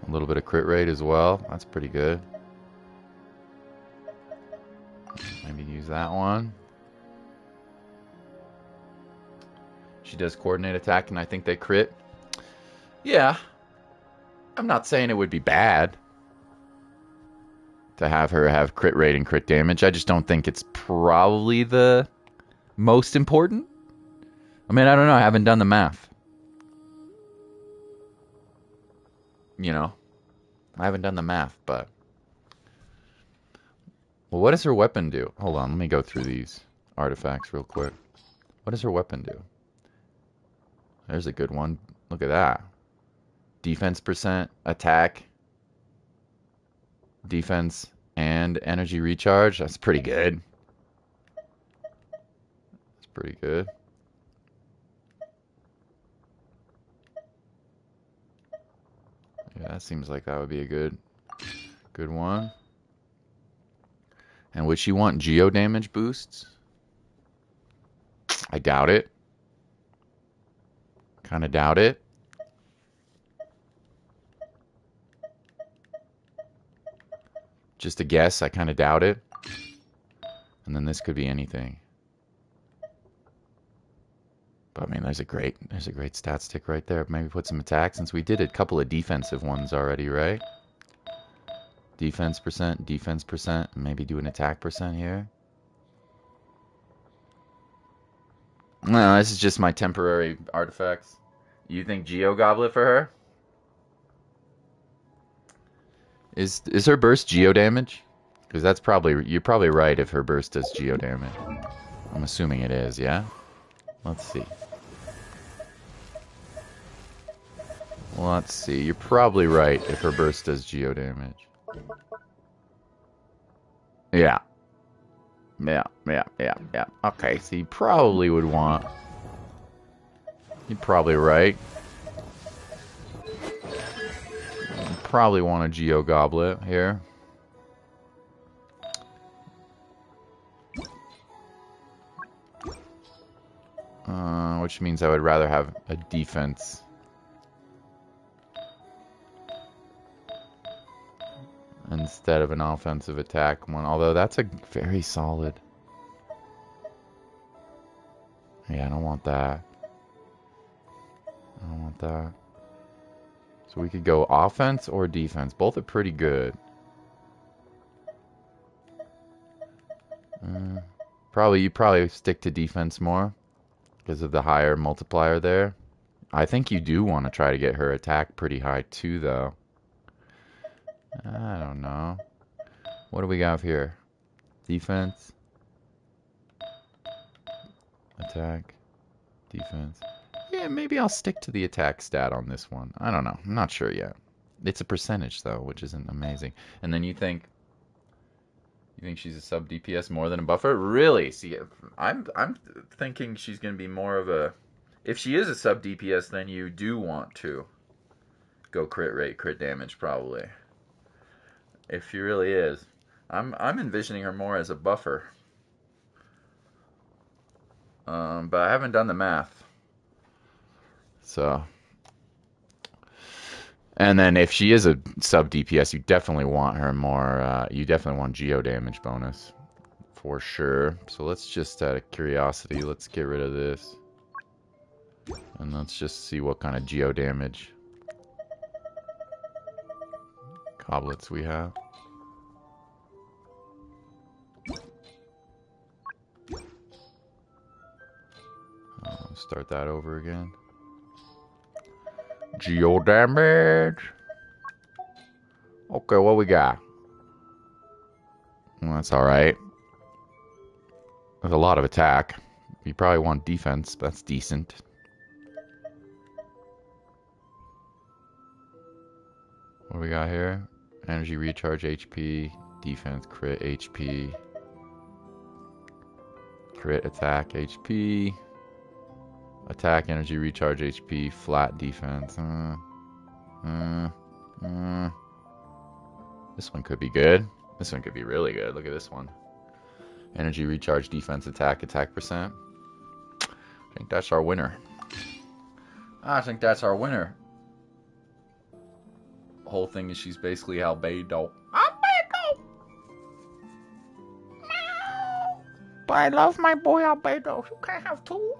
A little bit of crit rate as well. That's pretty good. Maybe use that one. She does coordinate attack, and I think they crit. Yeah. I'm not saying it would be bad to have her have crit rate and crit damage. I just don't think it's probably the most important. I mean, I don't know. I haven't done the math. You know, I haven't done the math, but... Well, what does her weapon do? Hold on, let me go through these artifacts real quick. What does her weapon do? There's a good one. Look at that. Defense percent, attack, defense, and energy recharge. That's pretty good. That's pretty good. Yeah, that seems like that would be a good one. And would she want geo damage boosts? I doubt it. Kind of doubt it. Just a guess, I kind of doubt it. And then this could be anything. But I mean, there's a great stat stick right there. Maybe put some attack since we did a couple of defensive ones already, right? Defense percent, maybe do an attack percent here. No, this is just my temporary artifacts. You think Geo Goblet for her? Is her burst geo damage? Because that's probably, you're probably right if her burst does geo damage. I'm assuming it is, yeah? Let's see. Let's see. You're probably right if her burst does geo damage. Yeah. Yeah. Okay, so you probably would want... You're probably right. Probably want a Geo Goblet here. Which means I would rather have a defense. Instead of an offensive attack one. Although that's a very solid. Yeah, I don't want that. I don't want that. So we could go offense or defense. Both are pretty good. You'd probably stick to defense more because of the higher multiplier there. I think you do want to try to get her attack pretty high too, though. I don't know. What do we got here? Defense. Attack. Defense. Yeah, maybe I'll stick to the attack stat on this one. I don't know. I'm not sure yet. It's a percentage, though, which isn't amazing. And then you think she's a sub DPS more than a buffer? Really? See, I'm thinking she's going to be more of a... If she is a sub DPS, then you do want to go crit rate, crit damage, probably. If she really is. I'm envisioning her more as a buffer. But I haven't done the math. So... And then if she is a sub DPS, you definitely want her more, you definitely want geo damage bonus. For sure. So let's just, out of curiosity, let's get rid of this. And let's just see what kind of geo damage goblets we have. Start that over again. Geo damage. Okay, what we got? Well, that's alright. There's a lot of attack. You probably want defense, but that's decent. What do we got here? Energy recharge HP, defense crit HP, crit attack HP. Attack, energy, recharge, HP, flat defense. This one could be good. This one could be really good. Look at this one. Energy, recharge, defense, attack percent. I think that's our winner. I think that's our winner. The whole thing is she's basically albedo. Albedo! Meow! But I love my boy albedo. You can't have two.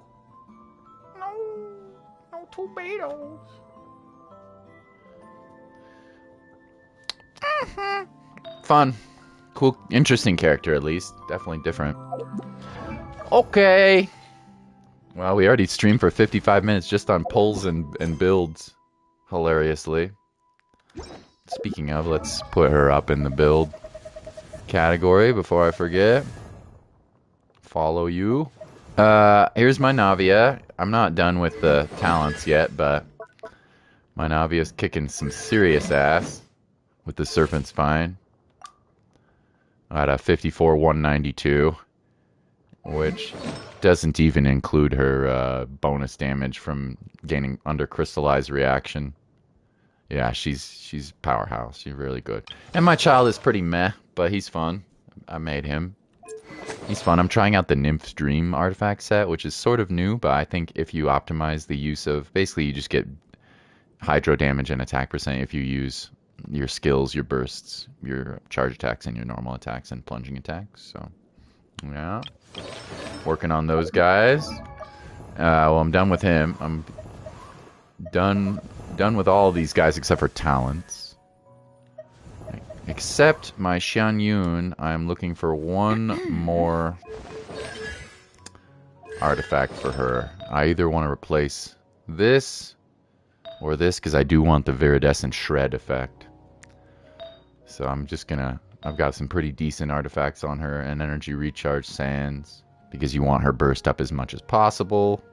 No tomatoes. Fun. Cool, interesting character at least. Definitely different. Okay. Well, we already streamed for 55 minutes just on pulls and builds. Hilariously. Speaking of, let's put her up in the build category before I forget. Follow you. Here's my Navia. I'm not done with the talents yet, but my Navia's kicking some serious ass with the Serpent Spine at a 54,192, which doesn't even include her bonus damage from gaining under crystallized reaction. Yeah, she's powerhouse. She's really good. And my child is pretty meh, but he's fun. I made him. He's fun. I'm trying out the Nymph's Dream artifact set, which is sort of new, but I think if you optimize the use of... Basically, you just get hydro damage and attack percent if you use your skills, your bursts, your charge attacks, and your normal attacks and plunging attacks. So, yeah. Working on those guys. Well, I'm done with him. I'm done with all of these guys except for talents. Except my Xian Yun, I'm looking for one more artifact for her. I either want to replace this or this, because I do want the Viridescent Shred effect. So I'm just gonna... I've got some pretty decent artifacts on her, and Energy Recharge Sands, because you want her burst up as much as possible.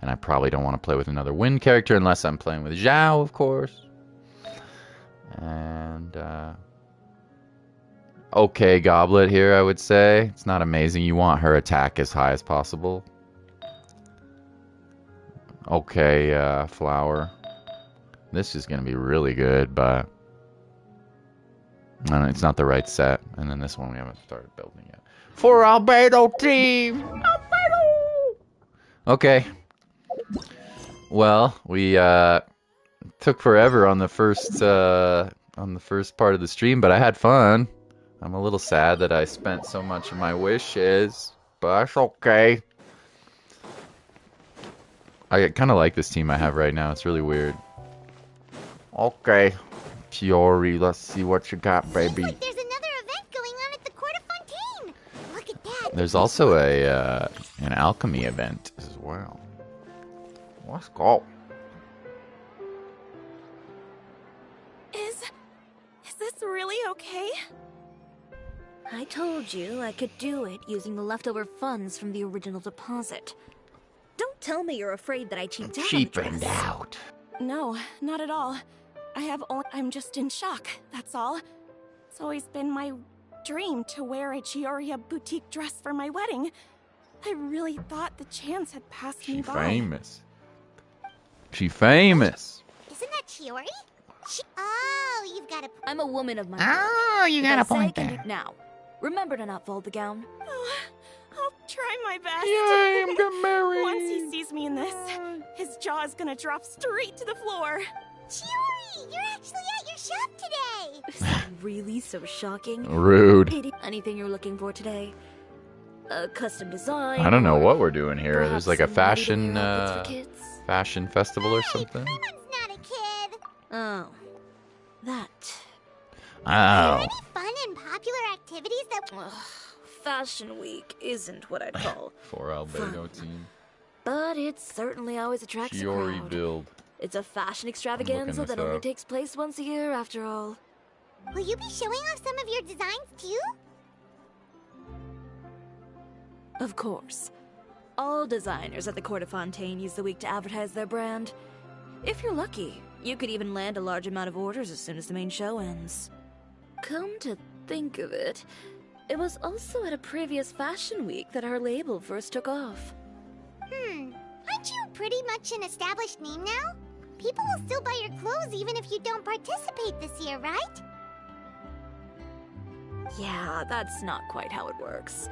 And I probably don't want to play with another wind character unless I'm playing with Zhao, of course. And, okay, Goblet here, I would say. It's not amazing. You want her attack as high as possible. Okay, Flower. This is going to be really good, but... I don't know, it's not the right set. And then this one we haven't started building yet. For Albedo team! Albedo! Okay. Well, we, took forever on the first part of the stream, but I had fun. I'm a little sad that I spent so much of my wishes, but that's okay. I kind of like this team I have right now. It's really weird. Okay, Chiori, let's see what you got, baby. Like there's another event going on at the Court of Fontaine. Look at that. There's also a an alchemy event as well. Let's go. Is this really okay? I told you I could do it using the leftover funds from the original deposit. Don't tell me you're afraid that I cheaped out. Cheapened out. No, not at all. I'm just in shock, that's all. It's always been my dream to wear a Chiori boutique dress for my wedding. I really thought the chance had passed me by. Famous. She famous. Isn't that Chiori? Oh, you've got a... I'm a woman of my word. Oh, you got a point there. Now, remember to not fold the gown. Oh, I'll try my best. Yay, I'm getting married. Once he sees me in this, his jaw is gonna drop straight to the floor. Chiori, you're actually at your shop today. Is that really so shocking? Rude. Anything you're looking for today? A custom design? I don't know or what we're doing here. There's perhaps like a some fashion ready-to-wear outfits for kids? fashion festival or something. Paimon's not a kid. Oh, that. Oh. Any fun and popular activities that... Ugh, Fashion Week isn't what I'd call, For Albedo team. but it certainly always attracts a Chiori crowd. build. It's a fashion extravaganza this that only up. takes place once a year, after all. Will you be showing off some of your designs, too? Of course. All designers at the Court of Fontaine use the week to advertise their brand. If you're lucky, you could even land a large amount of orders as soon as the main show ends. Come to think of it, it was also at a previous fashion week that our label first took off. Aren't you pretty much an established name now? People will still buy your clothes even if you don't participate this year, right? Yeah, that's not quite how it works.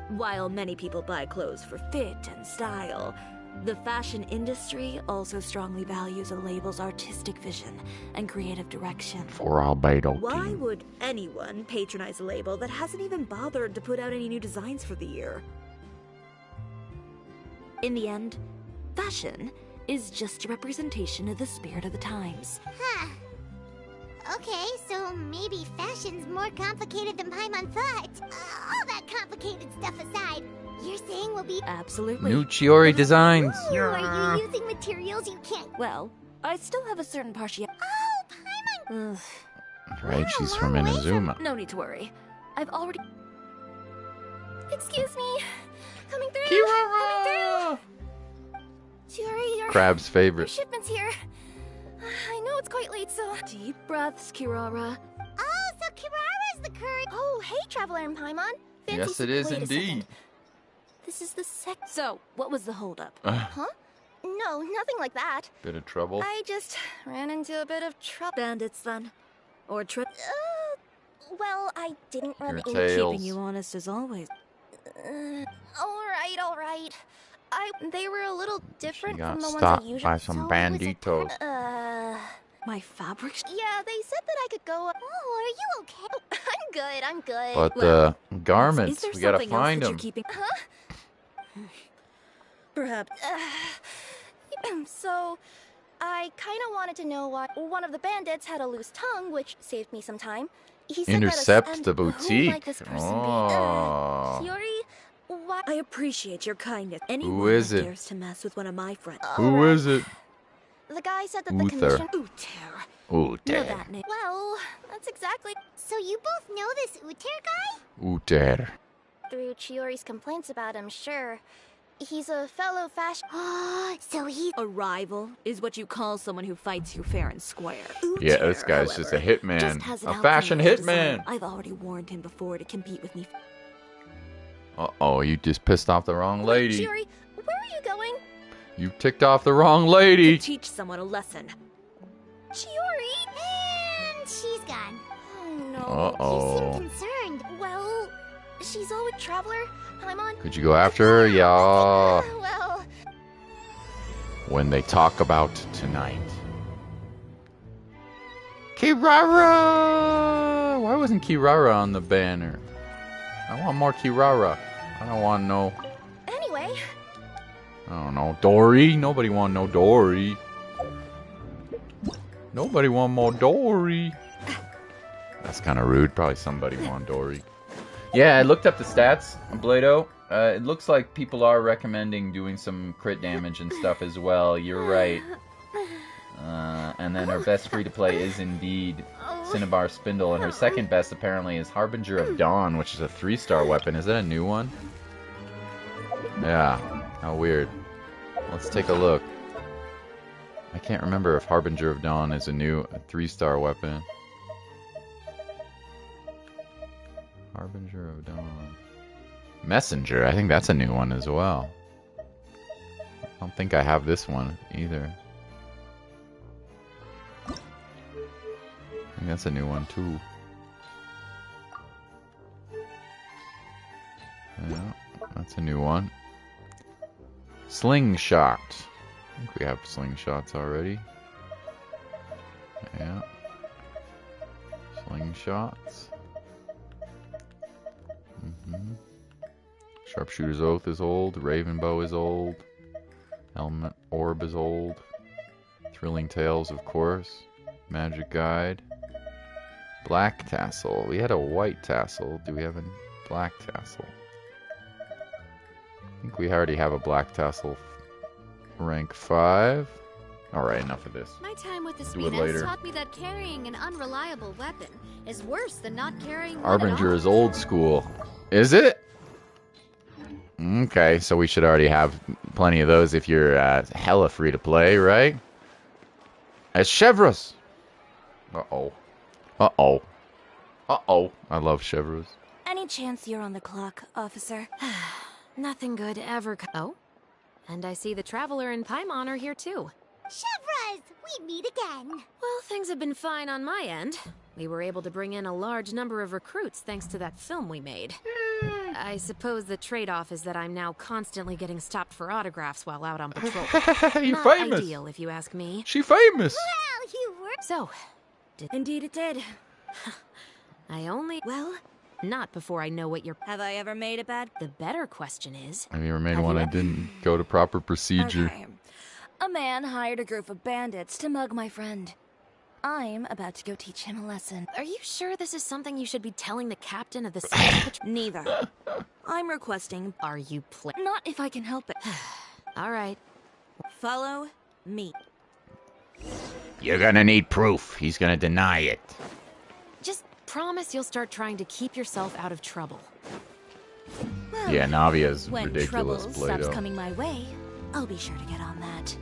While many people buy clothes for fit and style, the fashion industry also strongly values a label's artistic vision and creative direction. For Albedo Why team. would anyone patronize a label that hasn't even bothered to put out any new designs for the year? In the end, fashion is just a representation of the spirit of the times. Huh. Okay, so maybe fashion's more complicated than Paimon thought. All that complicated stuff aside, you're saying we'll be... Absolutely. New Chiori designs. Ooh, are you using materials you can't... Well, I still have a certain partiality. Oh, Paimon! Ugh, Right, she's from Inazuma. no need to worry. I've already... Excuse me. Coming through. Kirara! Chiori, your Crab's favorite. shipment's here. I know it's quite late, so... Deep breaths, Kirara. Oh, so Kirara's the current... Oh, hey, Traveler and Paimon. Yes, it is Wait a indeed. second. This is the So, what was the holdup? Huh? No, nothing like that. Bit of trouble. I just ran into a bit of trouble. Bandits, then? Or trip? Well, I didn't run Your into... tails. Keeping you honest as always. All right. They were a little different got from the ones I stopped usually... by some banditos. My fabric. Yeah, they said that I could go... Oh, are you okay? I'm good. But Well, the garments, Is there we gotta something else find that them. you're keeping? Perhaps. So, I kind of wanted to know why one of the bandits had a loose tongue, which saved me some time. He said Intercept that the Who boutique. might this person Oh. be? Chiori? Why? I appreciate your kindness. Anyone Who is that it? dares to mess with one of my friends. Who is it? The guy said that the Uther. commission... Uther. Ooh, Know dare. that name. Well, that's exactly... So you both know this Uther guy? Ooh, dare. Through Chiori's complaints about him, sure. He's a fellow fashion... So he's... A rival is what you call someone who fights you fair and square. Yeah, Uther, this guy's just a however, hitman. just has an A outcome fashion to decide. hitman. I've already warned him before to compete with me. Uh-oh, you just pissed off the wrong lady. Chiori, where are you going? You ticked off the wrong To lady. teach someone a lesson. Chiori! And she's gone. Oh, no. Uh-oh. You seem concerned. Well, she's always traveler. I'm on... Could you go after her? Yeah. Well... When they talk about tonight. Kirara! Why wasn't Kirara on the banner? I want more Kirara. I don't want no... Anyway, I don't know. Dory? Nobody want no Dory. Nobody want more Dory. That's kind of rude. Probably somebody want Dory. Yeah, I looked up the stats on Blado. It looks like people are recommending doing some crit damage and stuff as well. You're right. And then her best free-to-play is indeed Cinnabar Spindle, and her second best apparently is Harbinger of Dawn, which is a 3-star weapon. Is that a new one? Yeah. How weird. Let's take a look. I can't remember if Harbinger of Dawn is a 3-star weapon. Harbinger of Dawn. Messenger, I think that's a new one as well. I don't think I have this one either. I think that's a new one too. Yeah, that's a new one. Slingshot. I think we have slingshots already. Yeah. Slingshots. Sharpshooter's Oath is old. Raven Bow is old. Element Orb is old. Thrilling Tales, of course. Magic Guide. Black Tassel. We had a white tassel. Do we have a black tassel? I think we already have a black tassel. Rank 5. Alright, enough of this. My time with the Do it Spina later. taught me that carrying an unreliable weapon is worse than not carrying one Harbinger at all. is old school. Is it? Okay, so we should already have plenty of those if you're hella free to play, right? As Chevros. Uh-oh. Uh-oh. Uh-oh. I love Chevros. Any chance you're on the clock, officer? Nothing good ever. Oh, and I see the Traveler and Paimon are here too. Chevras, we meet again. Well, things have been fine on my end. We were able to bring in a large number of recruits thanks to that film we made. I suppose the trade-off is that I'm now constantly getting stopped for autographs while out on patrol. You're Not famous. ideal, if you ask me. She famous. Well, you were... So, Indeed it did. I only... Well, Not before I know what you're... have I ever made a bad... The better question is... Have you ever made Have one you I ever- didn't go to proper procedure? Okay. A man hired a group of bandits to mug my friend. I'm about to go teach him a lesson. Are you sure this is something you should be telling the captain of the Secret Patrol? Neither. I'm requesting, Are you not if I can help it. All right. Follow me. You're gonna need proof. He's gonna deny it. Just promise you'll start trying to keep yourself out of trouble. Well, Yeah, Navia's when ridiculous, trouble Play-Doh. stops coming my way, I'll be sure to get on that.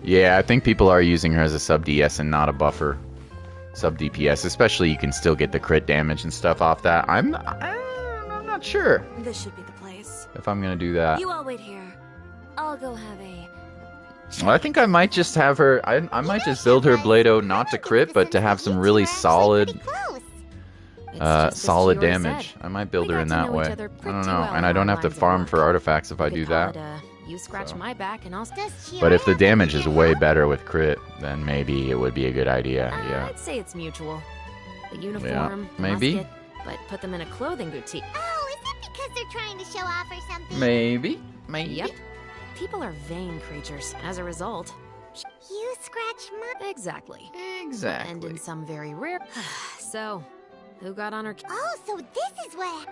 Yeah, I think people are using her as a sub DS and not a buffer. Sub DPS, especially you can still get the crit damage and stuff off that. I'm not sure This should be the place. if I'm gonna do that. You all wait here. I'll go have a Well, I think I might just have her. I might just build her Blado not to crit, but to have some really solid, solid damage. I might build her in that way. I don't know, and I don't have to farm for artifacts if I do that. You scratch my back and I'll. But if the damage is way better with crit, then maybe it would be a good idea. Yeah. I'd say it's mutual. The uniform, maybe. musket, but put them in a clothing boutique. Oh, is it because they're trying to show off or something? Maybe. Yep. People are vain creatures. As a result. You scratch my... Exactly. Exactly. And in some very rare... So, who got on her... Oh, so this is what...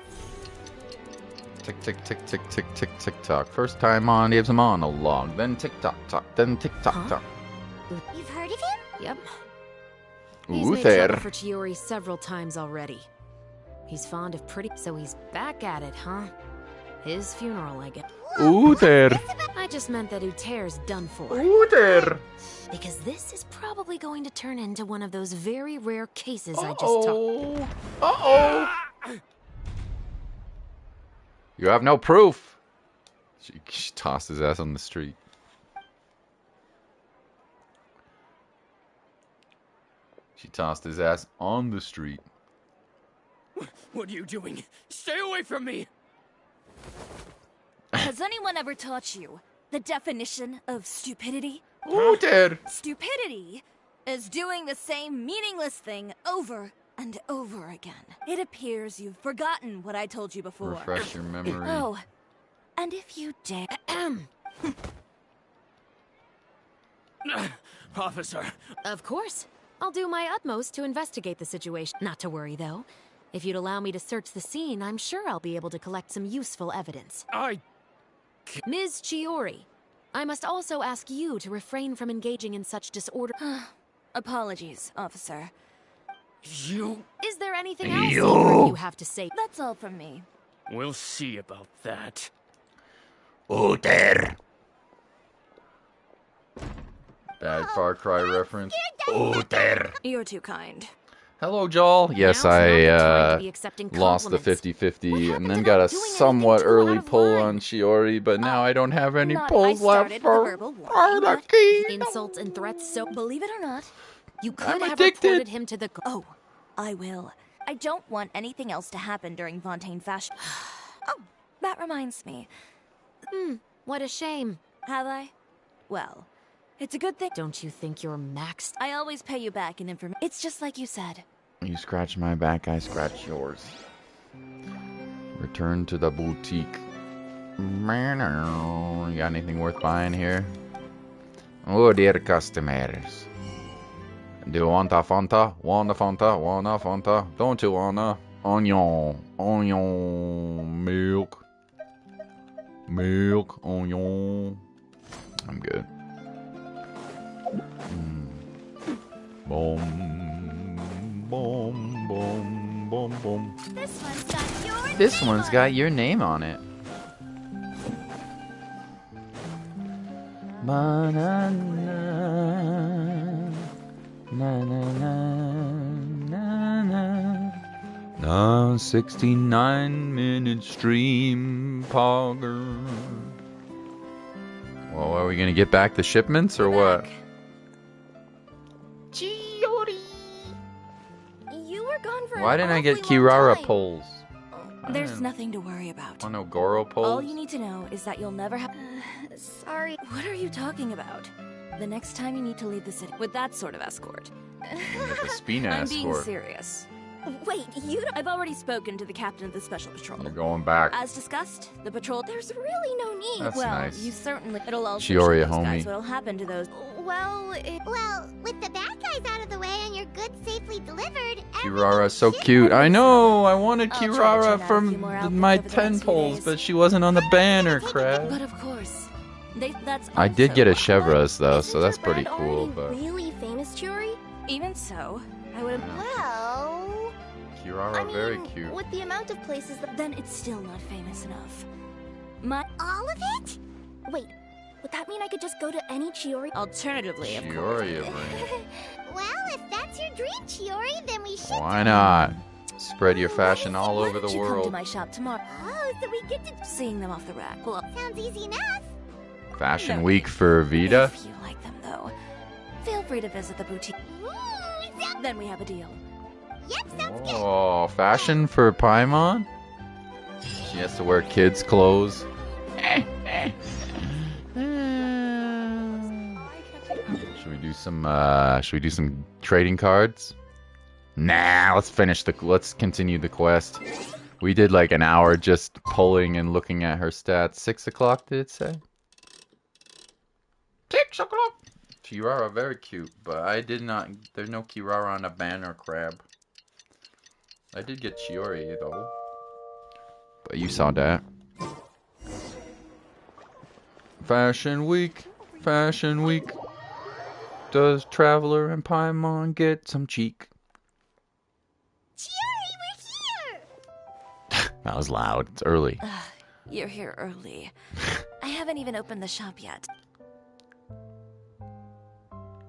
Tick, tick, tick, tick, tick, tick, tick, tock. First time on, gives a monologue. Then tick, tock, tock. Then tick, tock, tock. You've heard of him? Yep. He's made Uther. trouble for Chiori several times already. He's fond of pretty... So he's back at it, huh? His funeral, I guess. Uther. I just meant that Uther's done for. Uther. Because this is probably going to turn into one of those very rare cases I just talked. Uh-oh. You have no proof. She tossed his ass on the street. She tossed his ass on the street. What are you doing? Stay away from me! Has anyone ever taught you the definition of stupidity? Uther. Stupidity is doing the same meaningless thing over and over again. It appears you've forgotten what I told you before. Refresh your memory. Oh, and if you dare... Officer. Of course. I'll do my utmost to investigate the situation. Not to worry, though. If you'd allow me to search the scene, I'm sure I'll be able to collect some useful evidence. Ms. Chiori, I must also ask you to refrain from engaging in such disorder. Apologies, officer. You... Is there anything else you have to say? That's all from me. We'll see about that. Uther. Bad Far Cry reference. Uther. You're too kind. Hello, Joel. Yes, Now's not the time I to be accepting lost the compliments. 50-50 and then got a somewhat early pull on Chiori, but now I don't have any pulls left for Araki. Insults and threats, so Believe it or not, you could I'm have addicted. reported him to the... oh, I will. I don't want anything else to happen during Fontaine Fashion. Oh, that reminds me. What a shame. Have I? Well, it's a good thing. Don't you think you're maxed? I always pay you back in information. It's just like you said. You scratch my back, I scratch yours. Return to the boutique. You got anything worth buying here? Oh, dear customers. Do you want a Fanta? Want a Fanta? Want a Fanta? Don't you wanna? Onion. Onion. Milk. Milk. Onion. I'm good. Boom. Boom, boom, boom, boom. This one's got your name on it. Banana. Na na na na na. Now 69-minute stream pogger. Well, are we gonna get back the shipments or what? Chiori! You were gone for Why an didn't I get awfully long Kirara time. polls? There's nothing to worry about. Oh no, Goro polls? All you need to know is that you'll never have... sorry. What are you talking about? The next time you need to leave the city with that sort of escort. With a Spina I'm being escort. serious. Wait, I've already spoken to the captain of the special patrol. You're going back. As discussed, the patrol... There's really no need. That's well, nice. you certainly... It'll also Chiori, show those homie. guys what'll happen to those... Well, Well, with the bad guys out of the way and your goods safely delivered, Kirara's so everything cute. should I know. I wanted I'll try to Kirara turn out a few more from outfits my over the 10 next few polls, days. but she wasn't on the banner, crap. But of course, that's I did also get a why- Chevrolet's though, Isn't so that's your pretty brand cool. already But really famous, Chiori? Even so, I would have... Well, Kirara, I mean, very cute. with the amount of places that... Then it's still not famous enough. all of it? Wait, would that mean I could just go to any Chiori? Alternatively, of course. Chiori, brain. Well, if that's your dream, Chiori, then we should... Why not? Spread your fashion all Why over don't the you come to world. my shop tomorrow? Oh, so we get to... Seeing them off the rack. Well, Sounds easy enough. Fashion No, week for Vita. If you like them, though, feel free to visit the boutique. Then we have a deal. Yep, sounds good. Oh, fashion for Paimon? She has to wear kids' clothes. Should we do some trading cards? Nah, let's continue the quest. We did like an hour just pulling and looking at her stats. 6 o'clock, did it say? 6 o'clock! Kirara, very cute, but I did not... There's no Kirara on a banner crab. I did get Chiori, though. But you saw that. Fashion week. Fashion week. Does Traveler and Paimon get some cheek? Chiori, we're here! That was loud. It's early. You're here early. I haven't even opened the shop yet.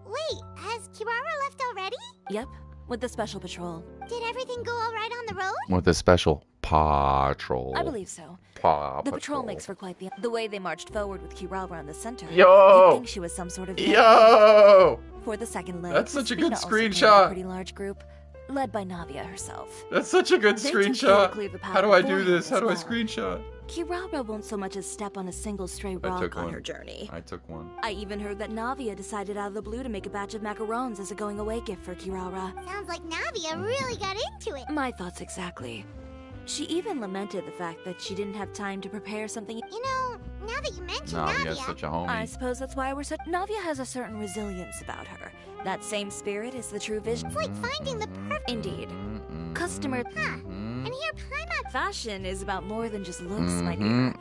Wait, has Kirara left already? Yep, with the special patrol. Did everything go all right on the road? With a special patrol. I believe so. Paw The patrol makes for quite the way they marched forward with Kirara in the center. Yo! You'd think she was some sort of Yo! For the second leg. That's such a good Mina also came with screenshot. A pretty large group, led by Navia herself. That's such a good They took care to screenshot. clear the path How do I do beforehand this? as How do I well. screenshot? Kirara won't so much as step on a single stray took rock on one. her journey. I took one. I even heard that Navia decided out of the blue to make a batch of macarons as a going away gift for Kirara. Sounds like Navia really got into it. My thoughts exactly. She even lamented the fact that she didn't have time to prepare something. You know, now that you mention Navia's Navia, such a homie. I suppose that's why we're such. Navia has a certain resilience about her. That same spirit is the true vision. it's like finding the perfect... Indeed. Customer. And here Paimon... Fashion is about more than just looks, my dear.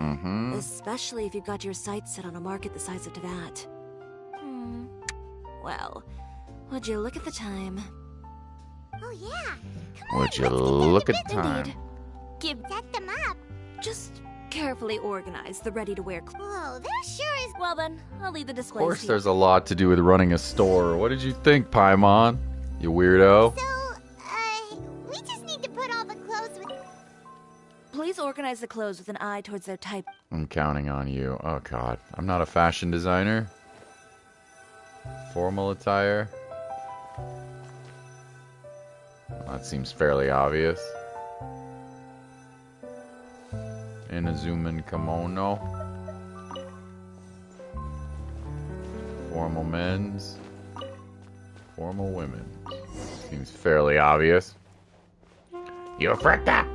Especially if you've got your sights set on a market the size of Teyvat. Well, would you look at the time? Oh yeah, come on, Would you let's get down to look at business. time? Indeed. Give. Set them up. Just carefully organize the ready-to-wear clothes. Whoa, there sure is... Well then, I'll leave the Of display. course to you. there's a lot to do with running a store. What did you think, Paimon? You weirdo. So, we just need to put all the clothes with... Please organize the clothes with an eye towards their type. I'm counting on you. Oh god. I'm not a fashion designer. Formal attire. That seems fairly obvious. Inazuman kimono. Formal men's. Formal women. Seems fairly obvious. You afraid that?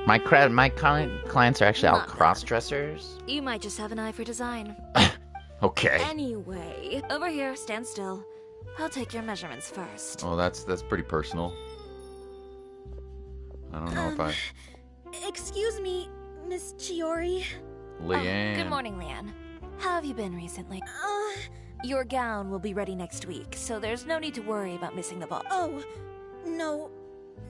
My clients are actually all Not bad. cross-dressers. You might just have an eye for design. Okay. Anyway, over here, stand still. I'll take your measurements first. Oh, that's pretty personal. I don't know if I... Excuse me, Miss Chiori. Leanne. Good morning, Leanne. How have you been recently? Your gown will be ready next week, so there's no need to worry about missing the ball. Oh, no.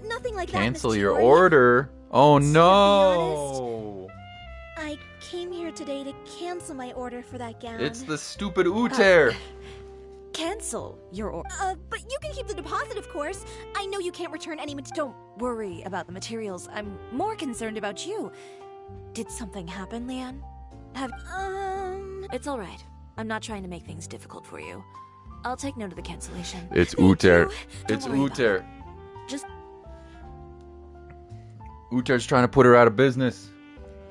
Nothing like Cancel that, Miss your Chiori. order. Oh To be no! I came here today to cancel my order for that gown. It's the stupid Uter. Cancel your order. But you can keep the deposit, of course. I know you can't return any Don't worry about the materials. I'm more concerned about you. Did something happen, Leanne? It's all right. I'm not trying to make things difficult for you. I'll take note of the cancellation. It's Thank Uter. you. It's Don't worry about Uter. Just Uter's trying to put her out of business.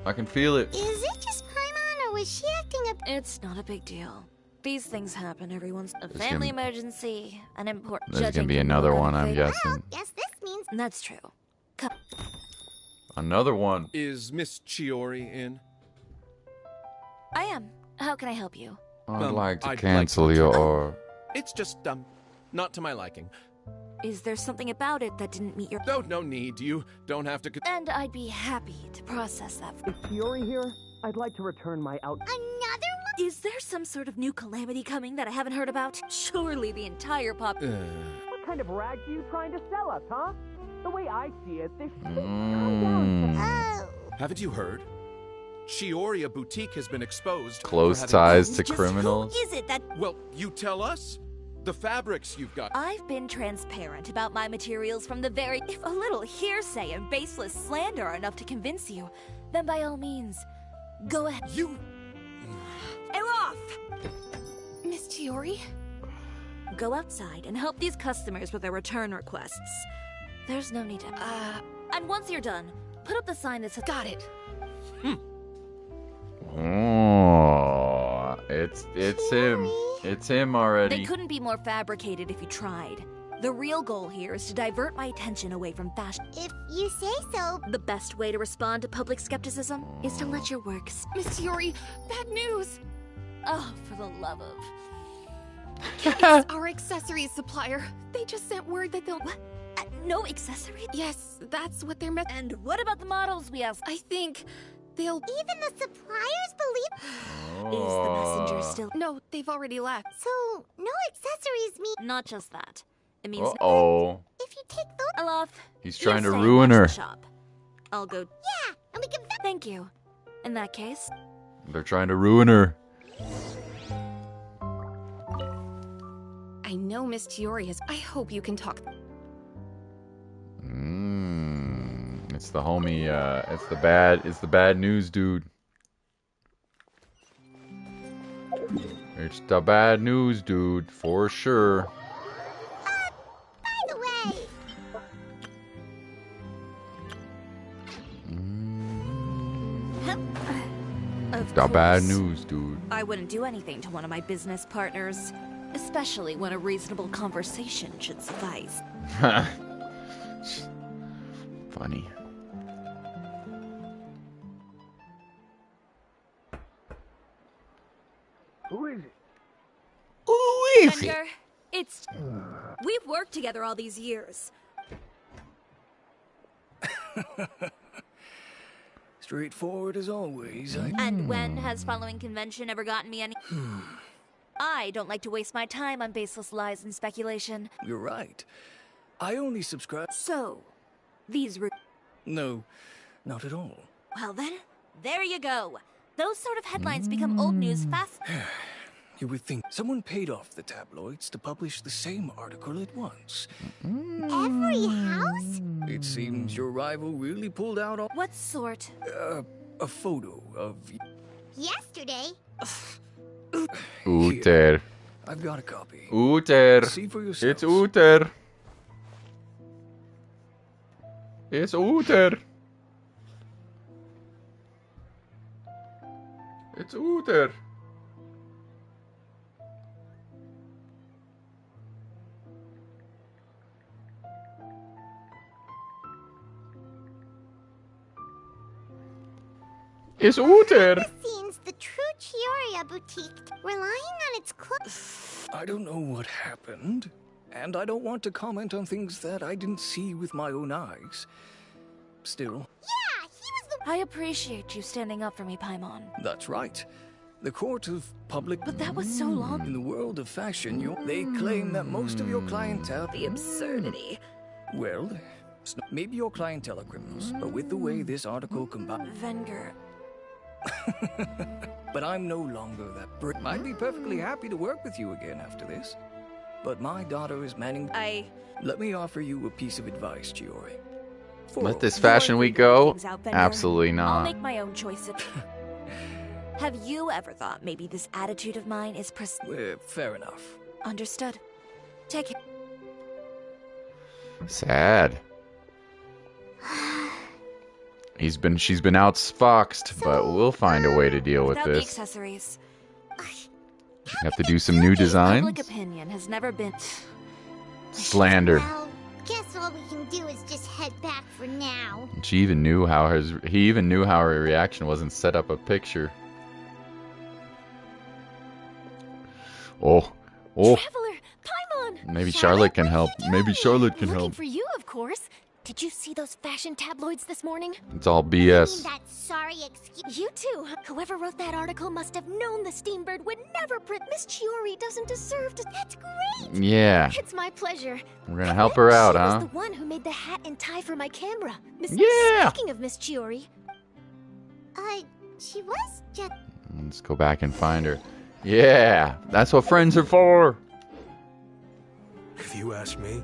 I can feel it. Is it just Paimon, or was she acting a... It's not a big deal. These things happen every once. A There's family gonna- emergency, an important. There's judging gonna be from another your one, I'm fate- guessing. Well, guess this means... That's true. Another one. Is Miss Chiori in? I am. How can I help you? I'd like to I'd like cancel to- your order. It's just, not to my liking. Is there something about it that didn't meet your... No need. You don't have to... And I'd be happy to process that. Is Chiori here? I'd like to return my out. Another one? Is there some sort of new calamity coming that I haven't heard about? Surely the entire pop... What kind of rags are you trying to sell us, huh? The way I see it, this shit Oh. Haven't you heard? Chiori Boutique has been exposed. Close for having- ties to Just criminals. Who is it that... Well, you tell us. The fabrics you've got. I've been transparent about my materials from the very... If a little hearsay and baseless slander are enough to convince you, then by all means, go ahead. You... And Chiori? Go outside and help these customers with their return requests. There's no need to... And once you're done, put up the sign that says... Got it. Oh, it's him. It's him already. They couldn't be more fabricated if you tried. The real goal here is to divert my attention away from fashion. If you say so. The best way to respond to public skepticism is to let your work Miss Chiori, bad news! Oh, for the love of... It's our accessories supplier. They just sent word that they'll... What? No accessories? Yes, that's what they're And what about the models we asked? I think they'll... Even the suppliers believe... Is the messenger still... No, they've already left. So, no accessories mean... Not just that. It means... Uh-oh. If you take those... Olaf, He's you trying to stay and ruin watch her. the shop. I'll go... Yeah, and we can... Thank you. In that case... They're trying to ruin her. I know Miss Chiori has... I hope you can talk... It's the homie, it's the bad news dude. It's the bad news dude, for sure. By the way... Of The course. bad news dude. I wouldn't do anything to one of my business partners. Especially when a reasonable conversation should suffice. Funny. Who is it? Bender, it's... We've worked together all these years. Straightforward as always. And when has following convention ever gotten me any... I don't like to waste my time on baseless lies and speculation. You're right. I only subscribe... So, these... No, not at all. Well then, there you go. Those sort of headlines become old news fast. You would think someone paid off the tabloids to publish the same article at once. Every house? It seems your rival really pulled out all... What sort? A photo of... Yesterday? Uther. I've got a copy. Uther. See for yourself. It's Uther. It's Uther. It's Uther. It's Uther. This seems the true Chiori boutique, relying on its clothes. I don't know what happened, and I don't want to comment on things that I didn't see with my own eyes. Still... Yeah, he was the... I appreciate you standing up for me, Paimon. That's right. The court of public... But that was so long... In the world of fashion, they claim that most of your clientele... The absurdity. Well, maybe your clientele are criminals, but with the way this article combines... Venger. But I'm no longer that brick. I'd be perfectly happy to work with you again after this. But my daughter is manning... Let me offer you a piece of advice, Chiori. Let this fashion week go? Absolutely I'll not. make my own choices. Have you ever thought maybe this attitude of mine is fair enough. Understood. Take it. Sad. She's been outfoxed, but we'll find a way to deal with Without the this. accessories. Have to do some new designs. Public opinion has never been Slander. Well, guess all we can do is just head back for now. She even knew how he even knew how her reaction wasn't set up a picture. Oh. Traveler, Paimon! Maybe Charlotte can help. Maybe Charlotte can Looking help. for you, of course. Did you see those fashion tabloids this morning? It's all BS. That sorry excuse. You too. Whoever wrote that article must have known the Steambird would never print. Miss Chiori doesn't deserve to. That's great. Yeah. It's my pleasure. We're gonna help her out, She huh? was the one who made the hat and tie for my camera. Yeah. Speaking of Miss Chiori, She was just... Let's go back and find her. Yeah, that's what friends are for. If you ask me,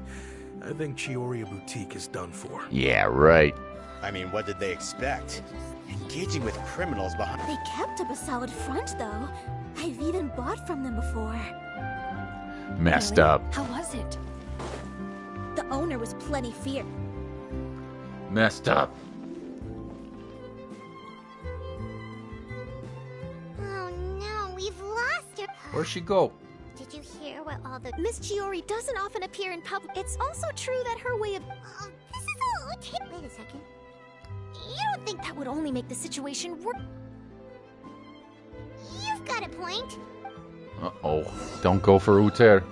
I think Chiori Boutique is done for. Yeah, right. I mean, what did they expect? Engaging with criminals behind... they kept up a solid front, though. I've even bought from them before. Messed Really? up. How was it? The owner was plenty fierce. Messed up. Oh no, we've lost her. Where'd she go? Did you hear what all the... Miss Chiori doesn't often appear in public. It's also true that her way of... Oh, this is all okay. Wait a second. You don't think That would only make the situation worse. you've got a point? Uh-oh. Don't go for Uter.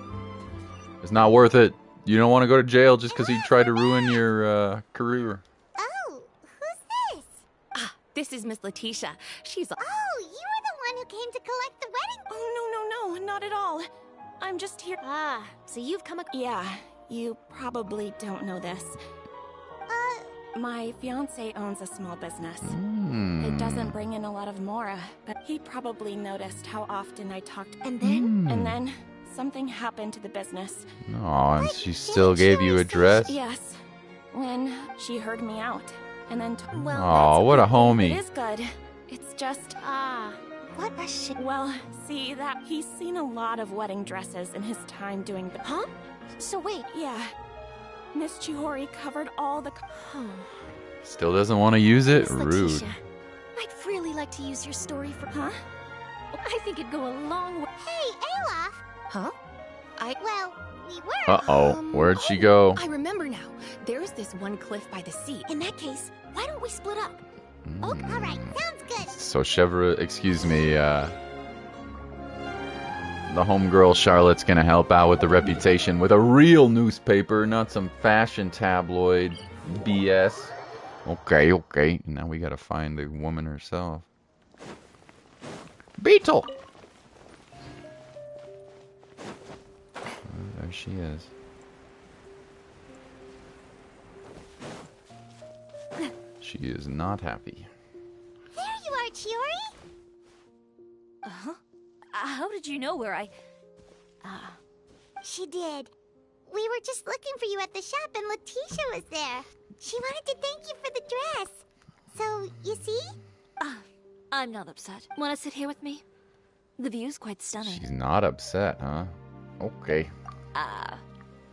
It's not worth it. You don't want to go to jail just because he tried to ruin your career. Oh, who's this? Ah, this is Miss Letitia. She's... Oh, you were the one who came to collect the wedding. Oh, no, not at all. I'm just here... Ah, so you've come... Yeah, you probably don't know this. My fiancé owns a small business. It doesn't bring in a lot of mora, but he probably noticed how often I talked. And then something happened to the business. Oh, and she still gave you a dress? Yes, when she heard me out. And then well, Oh, what a it homie. is good. It's just What a shit. well, see that he's seen a lot of wedding dresses in his time doing Huh? So wait. Yeah. Miss Chiori covered all the Still doesn't want to use it? Miss Rude. Letitia, I'd really like to use your story for... Huh? I think it'd go a long way. Hey, Olaf! Huh? Well, we were... Uh-oh. Where'd she go? I remember now. There's this one cliff by the sea. In that case, why don't we split up? Oh, all right, sounds good. So Chevra, excuse me, the homegirl Charlotte's gonna help out with the reputation with a real newspaper, not some fashion tabloid BS. Okay. Now we gotta find the woman herself. Beetle! Oh, there she is. She is not happy. There you are, Chiori. Uh-huh. How did you know where I... She did. We were just looking for you at the shop and Letitia was there. She wanted to thank you for the dress. So, you see? I'm not upset. Want to sit here with me? The view's quite stunning. She's not upset, huh? Okay.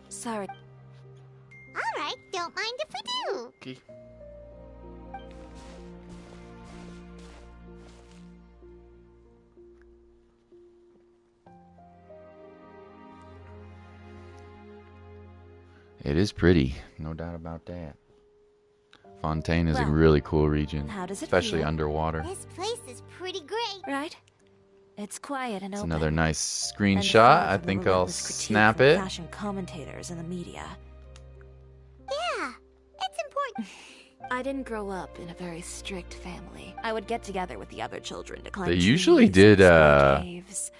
Sorry. All right, don't mind if we do. Okay. It is pretty, no doubt about that. Fontaine is a Well, really cool region, how does it especially feel? underwater. This place is pretty great. Right? It's quiet and It's open. another nice and screenshot. far I from the think I'll relentless critique snap from it. Fashion commentators and the media. Yeah, it's important. I didn't grow up in a very strict family. I would get together with the other children to climb They trees usually and did, explore caves.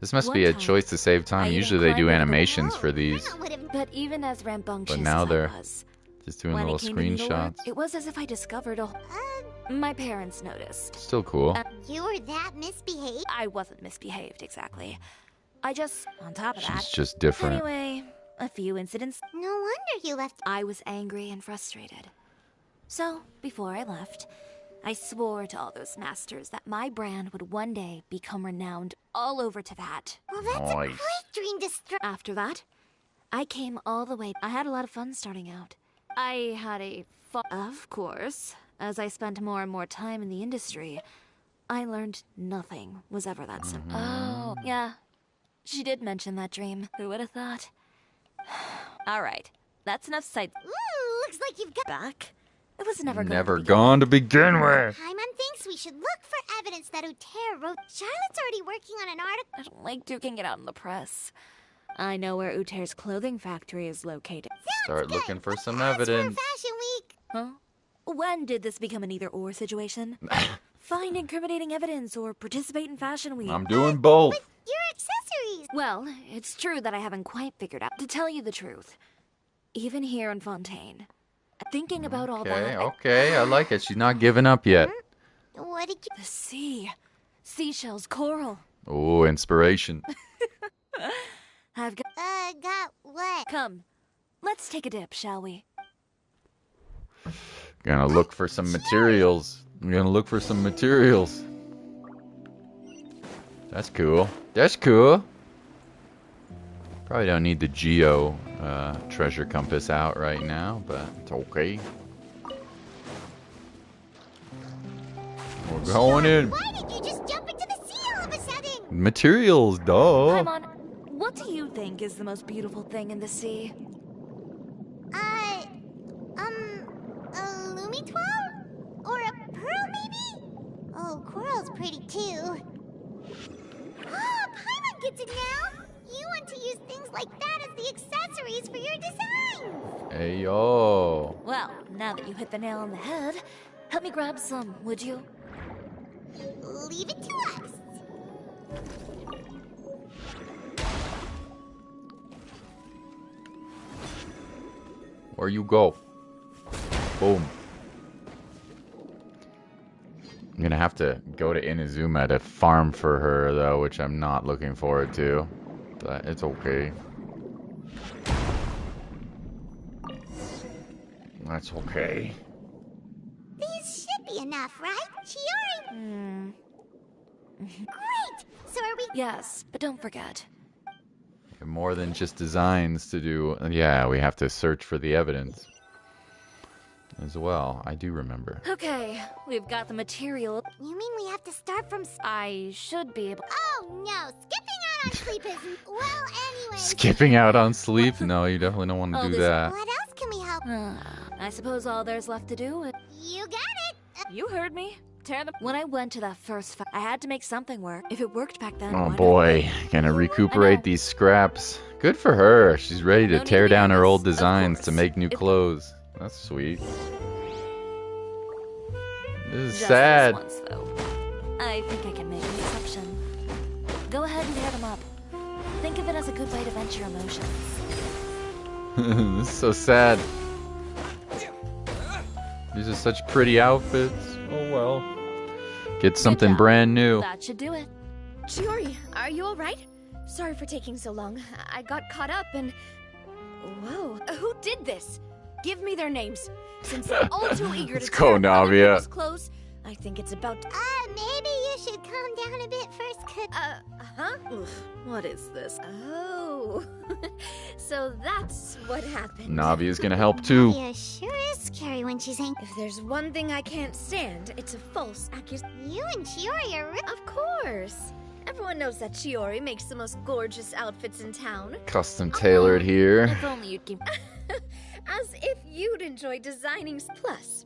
This must One be a time, choice to save I time. even Usually they do climbed over the animations wall. for these, But even as rambunctious but now as they're I was, just doing when little it came to needlework, screenshots. it was as if I discovered a... My parents noticed. Still cool. You were that misbehaved? I wasn't misbehaved, exactly. I just, on top of She's that... just different. Anyway, a few incidents... No wonder you left. I was angry and frustrated. So, before I left, I swore to all those masters that my brand would one day become renowned all over Teyvat. Well, that's a Nice. great dream to start. After that, I came all the way. I had a lot of fun starting out. I had a fun... Of course, as I spent more and more time in the industry, I learned nothing was ever that simple. Oh, yeah. She did mention that dream. Who would have thought? All right, that's enough side... Ooh, looks like you've got. Back? It was never going Never to begin. gone to begin with. Paimon thinks we should look for evidence that Uter wrote. Charlotte's already working on an article. I don't like duking it out in the press. I know where Uter's clothing factory is located. Start looking for some As for evidence. Fashion Week. Huh? When did this become an either-or situation? Find incriminating evidence or participate in Fashion Week. I'm doing both. Your accessories. Well, it's true that I haven't quite figured out. To tell you the truth, even here in Fontaine, thinking about all that... Okay, I like it. She's not giving up yet. What did you? The sea. Seashells, coral. Oh, inspiration. I've got... Got what? Come, let's take a dip, shall we? Gonna look for some materials. I'm gonna look for some materials. That's cool. That's cool. Probably don't need the Geo treasure compass out right now, but it's okay. We're going in. Why did you just jump into the sea all of a sudden? Materials, duh. Paimon, what do you think is the most beautiful thing in the sea? A Lumitoile? Or a pearl, maybe? Oh, coral's pretty too. Oh, Paimon gets it now! You want to use things like that as the accessories for your designs! Hey, yo. Well, now that you hit the nail on the head, help me grab some, would you? Leave it to us. Where you go? Boom. I'm gonna have to go to Inazuma to farm for her, though, which I'm not looking forward to. But it's okay. That's okay. These should be enough, right, Chiori? Great! So are we... Yes, but don't forget. More than just designs to do. Yeah, we have to search for the evidence as well. I do remember. Okay, we've got the material. You mean we have to start from... I should be able... Oh, no! Skipping out on sleep isn't... Well, anyway... Skipping out on sleep? No, you definitely don't want to do that. What else can we help? I suppose all there's left to do is... You got it! You heard me. Tear them. When I went to that first I had to make something work. If it worked back then, Oh boy, gonna recuperate these scraps. Good for her. She's ready to tear down her old designs to make new clothes. That's sweet. This is sad. This once, though. I think I can make an exception. Go ahead and tear them up. Think of it as a good way to vent your emotions. This is so sad. These are such pretty outfits. Oh well. Get something brand new. That should do it. Chiori, are you alright? Sorry for taking so long. I got caught up and... Whoa. Who did this? Give me their names. Since they're all too eager Let's to go, tear other Navia. people's clothes, I think it's about... Maybe you should calm down a bit first, huh? What is this? Oh. So that's what happened. Navia's gonna help too. Navia sure is scary when she's angry. If there's one thing I can't stand, it's a false accusation. You and Chiori are Of course. Everyone knows that Chiori makes the most gorgeous outfits in town. Custom tailored here. If only you'd give... As if you'd enjoy designing. Plus,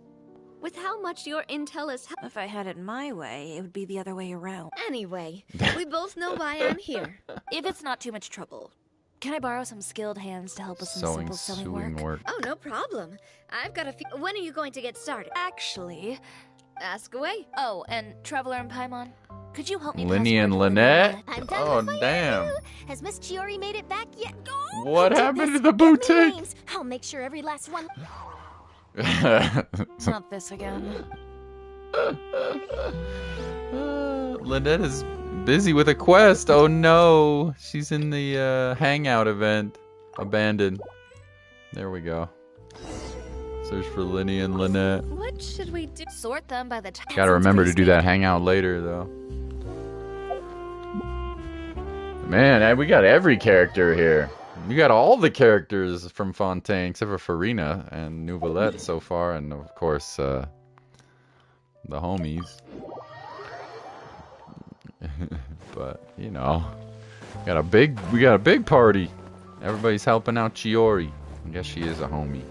with how much your intel is... If I had it my way, it would be the other way around. Anyway, we both know why I'm here. If it's not too much trouble, can I borrow some skilled hands to help with some simple sewing work? Oh, no problem. I've got a few... When are you going to get started? Actually... Ask away. Oh, and Traveler and Paimon, could you help me Lenny and Lynette? I'm Oh, done with my damn. interview. Has Miss Chiori made it back yet? What happened to the boutique? Names. I'll make sure every last one... Not this again. Lynette is busy with a quest. Oh no. She's in the hangout event. Abandoned. There we go. Search for Lenny and Lynette. What should we do? Sort them by the time. Gotta remember to do that hangout later, though. Man, we got every character here. We got all the characters from Fontaine, except for Farina and Nouvelette so far, and of course, the homies. But, you know, we got a big party. Everybody's helping out Chiori. I guess she is a homie.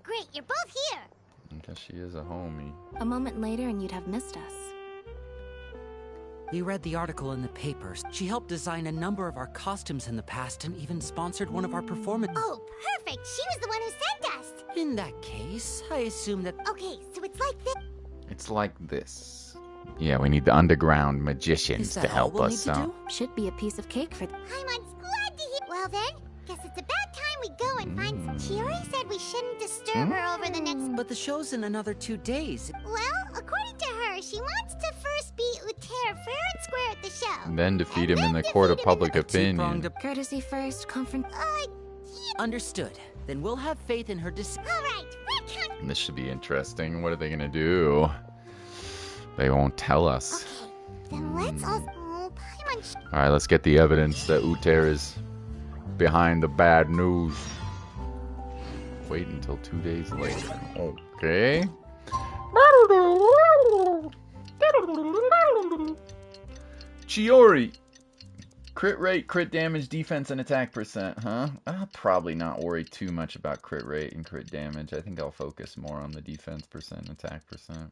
Great, you're both here. I guess she is a homie. A moment later and you'd have missed us. You read the article in the papers. She helped design a number of our costumes in the past and even sponsored one of our performances. Oh, perfect. She was the one who sent us. In that case, I assume that... Okay, so it's like this. It's like this. Yeah, we need the underground magicians to help us out. Should be a piece of cake for... Paimon's glad to hear... Well then, guess it's about time we go and find... Chiori said we shouldn't disturb her over the next... But the show's in another 2 days. Well, according to her, she wants to first beat Uter fair and square at the show. And then defeat him in the court of public opinion. Courtesy first, conference... Understood. Then we'll have faith in her Alright, This should be interesting. What are they gonna do? They won't tell us. then let's all... Oh, Paimon Alright, let's get the evidence that Uter is behind the bad news. Wait until 2 days later. Okay. Chiori! Crit rate, crit damage, defense, and attack percent, huh? I'll probably not worry too much about crit rate and crit damage. I think I'll focus more on the defense percent and attack percent.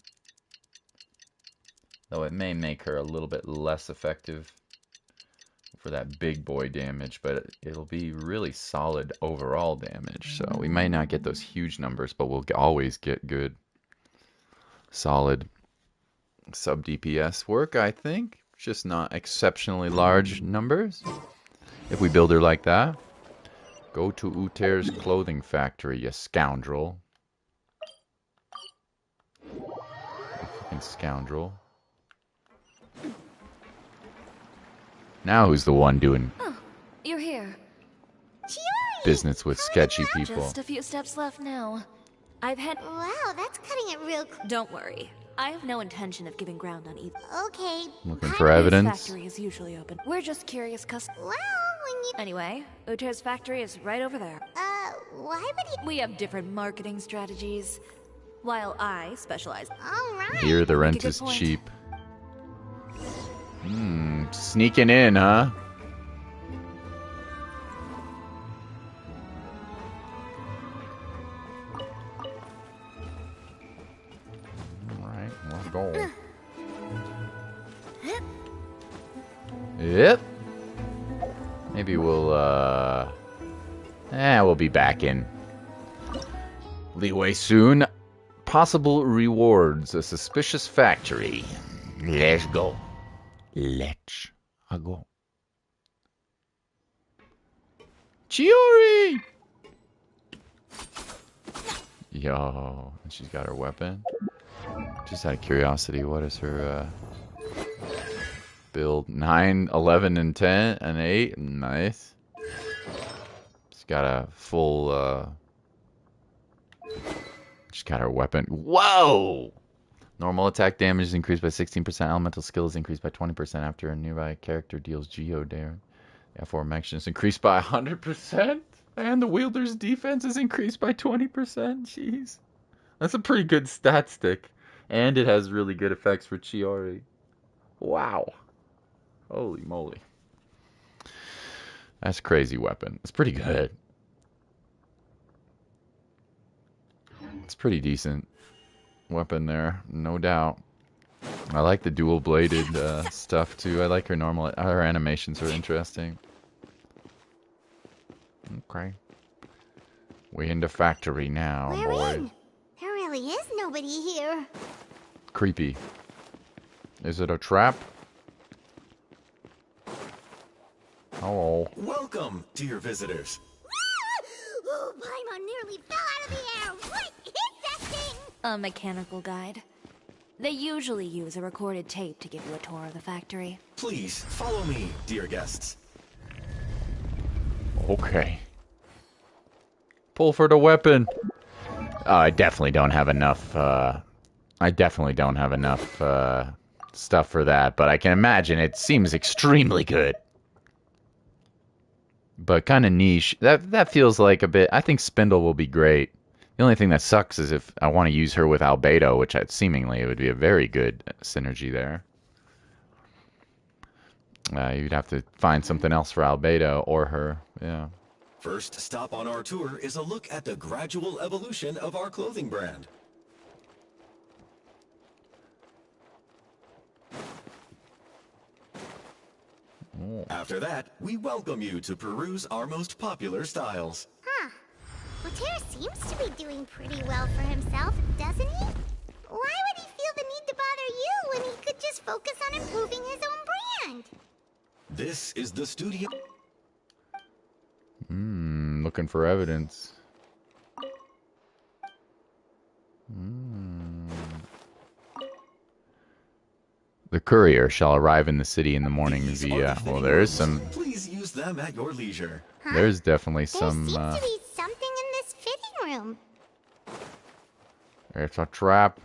Though it may make her a little bit less effective for that big boy damage, but it'll be really solid overall damage. So we might not get those huge numbers, but we'll always get good, solid sub DPS work, I think. Just not exceptionally large numbers. If we build her like that. Go to Uter's clothing factory, you scoundrel. You fucking scoundrel. Now who's the one doing You're here. business with sketchy people? Just a few steps left now. I've had. Wow, that's cutting it real quick. Don't worry. I have no intention of giving ground on either. Okay. Looking for evidence? His factory is usually open. We're just curious, cuz. Well, when you. Anyway, Uter's factory is right over there. Why would he? We have different marketing strategies. While I specialize. Alright. Here the rent is cheap. Sneaking in, huh? Alright, let's go. Yep. Maybe we'll be back in leeway soon. Possible rewards. A suspicious factory. Let's go. Let's go. Chiori! Yo, and she's got her weapon. Just out of curiosity, what is her build? 9, 11, and 10, and 8. Nice. She's got a full, she's got her weapon. Whoa! Normal attack damage is increased by 16%. Elemental skill is increased by 20% after a nearby character deals Geo damage. The aforementioned is increased by 100%. And the wielder's defense is increased by 20%. Jeez. That's a pretty good stat stick. And it has really good effects for Chiori. Wow. Holy moly. That's a crazy weapon. It's pretty good. It's pretty decent weapon there, no doubt. I like the dual-bladed stuff too. I like her animations are interesting. Okay. We in the factory now, boys. In. There really is nobody here. Creepy. Is it a trap? Hello. Welcome, dear visitors. Oh, Paimon nearly fell out of the air. What is that thing? A mechanical guide. They usually use a recorded tape to give you a tour of the factory. Please, follow me, dear guests. Okay. Pull for the weapon. I definitely don't have enough, stuff for that, but I can imagine it seems extremely good. But kind of niche. That feels like a bit. I think Spindle will be great. The only thing that sucks is if I want to use her with Albedo, which seemingly it would be a very good synergy there. You'd have to find something else for Albedo or her. Yeah. First stop on our tour is a look at the gradual evolution of our clothing brand. Oh. After that, we welcome you to peruse our most popular styles. Huh. Later seems to be doing pretty well for himself, doesn't he? Why would he feel the need to bother you when he could just focus on improving his own brand? This is the studio. Looking for evidence. The courier shall arrive in the city in the morning via. Well, there's some. Please use them at your leisure. Huh? There's definitely some. There seems to be something in this fitting room. It's a trap.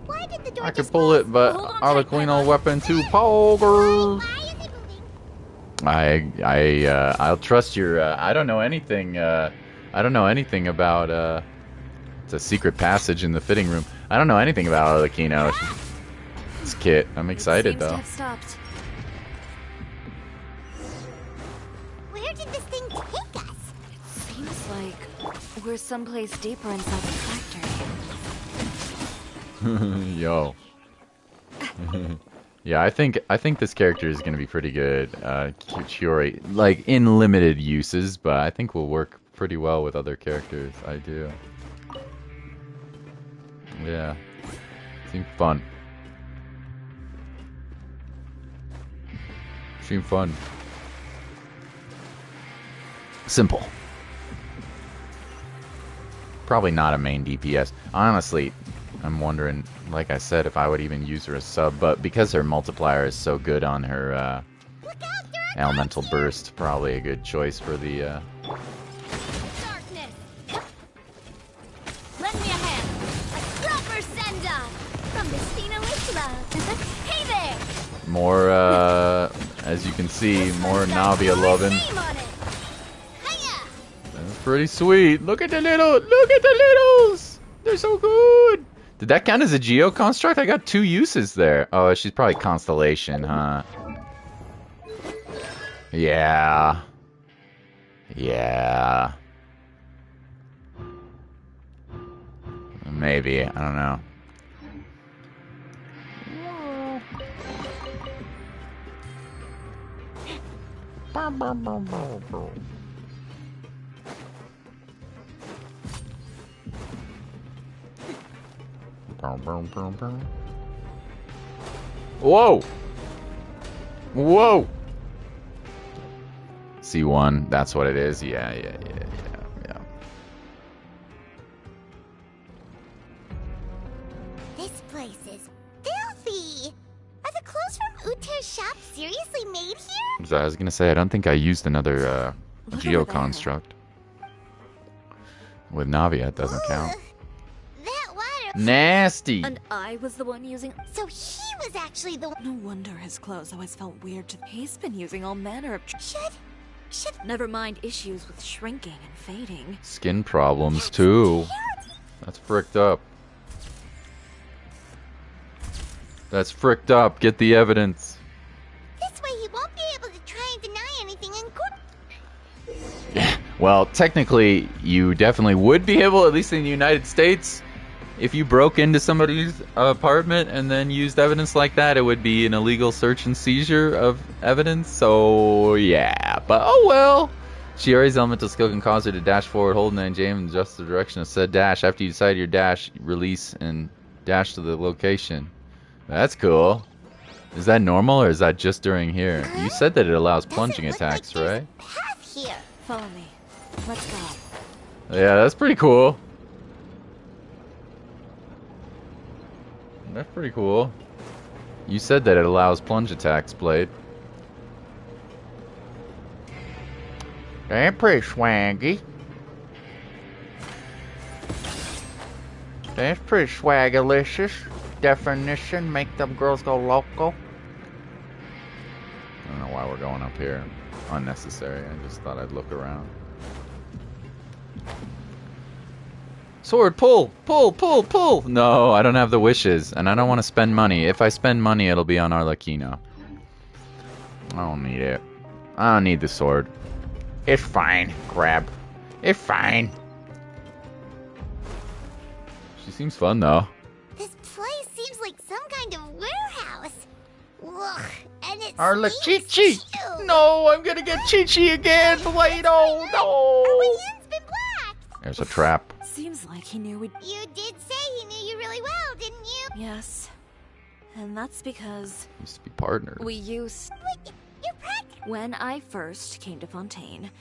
Why did the I could pull it, but Arlecchino weapon to Poggers. I'll trust your. I don't know anything. I don't know anything about. It's a secret passage in the fitting room. I don't know anything about Arlecchino. It's Kit. I'm excited though. Where did this thing take us? Seems like we're someplace deeper inside the factory. Yo. Yeah, I think this character is gonna be pretty good. Chiori, like in limited uses, but I think will work pretty well with other characters. I do. Yeah. Seems fun. Seems fun. Simple. Probably not a main DPS. Honestly, I'm wondering, like I said, if I would even use her as sub, but because her multiplier is so good on her elemental burst, probably a good choice for the Darkness. Lend me a hand. A proper send-off from Messina Lisla. Hey there. more, as you can see, more Navia loving. That's pretty sweet. Look at the littles. They're so good. Did that count as a geo construct? I got 2 uses there. Oh, she's probably constellation, huh? Yeah. Yeah. Maybe. I don't know. Whoa! Whoa! C1, that's what it is. Yeah. This place is filthy. Are the clothes from Uther's shop seriously made here? So I was gonna say, I don't think I used another geo construct. With Navia, it doesn't count. That water. Nasty! And I was the one using. So he was actually the one. No wonder his clothes always felt weird to. He's been using all manner of. Should. Never mind issues with shrinking and fading. Skin problems, too. That's fricked up. That's fricked up. Get the evidence. This way he won't be able to try and deny anything in court. Yeah. Well, technically, you definitely would be able, at least in the United States, if you broke into somebody's apartment and then used evidence like that, it would be an illegal search and seizure of evidence. So, yeah. But, oh well. Chiori's elemental skill can cause her to dash forward, hold and jam in just the direction of said dash. After you decide your dash, release and dash to the location. That's cool. Is that normal or is that just during here? You said that it allows plunging attacks, right? Path here. Follow me. Let's go. Yeah, that's pretty cool. That's pretty cool. You said that it allows plunge attacks, Blade. That's pretty swaggy. That's pretty swagalicious. Definition, make them girls go loco. I don't know why we're going up here. Unnecessary. I just thought I'd look around. Sword, pull! Pull, pull, pull! No, I don't have the wishes, and I don't want to spend money. If I spend money, it'll be on Arlecchino. I don't need it. I don't need the sword. It's fine. Grab. It's fine. She seems fun, though. This place seems like some kind of warehouse. Ugh, and it's Arlecchichi! No, I'm gonna get Chichi again! Play-Doh! No! Our been blacked. There's a trap. Seems like he knew we'd. You did say he knew you really well, didn't you? Yes. And that's because. Used to be partners. We used. Wait, you're practicing. When I first came to Fontaine,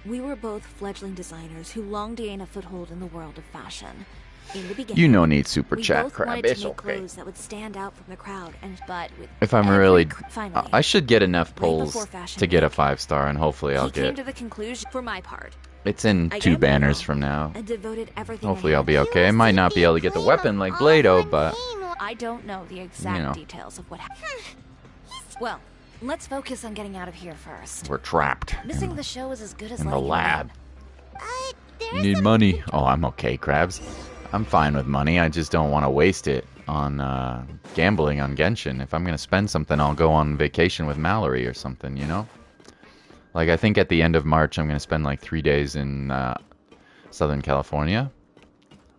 we were both fledgling designers who longed to gain a foothold in the world of fashion. In the beginning, You no need super we chat, both crap. wanted to It's make okay. clothes that would stand out from the crowd, but with If I'm really, finally, I should get enough right polls before Fashion to get a Week, 5-star, and hopefully I'll he came get. to the conclusion, for my part, It's in I 2 get that banners now. from now. I devoted everything. Hopefully I'll be okay. I might not be able to get the weapon like Blado, but I don't know the exact you know. details of what happened. Well, let's focus on getting out of here first. we're trapped Missing the show is as good as in the letting you lab. There's You need money. Oh, I'm okay, Krabs. I'm fine with money. I just don't want to waste it on gambling on Genshin. If I'm going to spend something, I'll go on vacation with Mallory or something, you know? Like, I think at the end of March, I'm going to spend like 3 days in Southern California.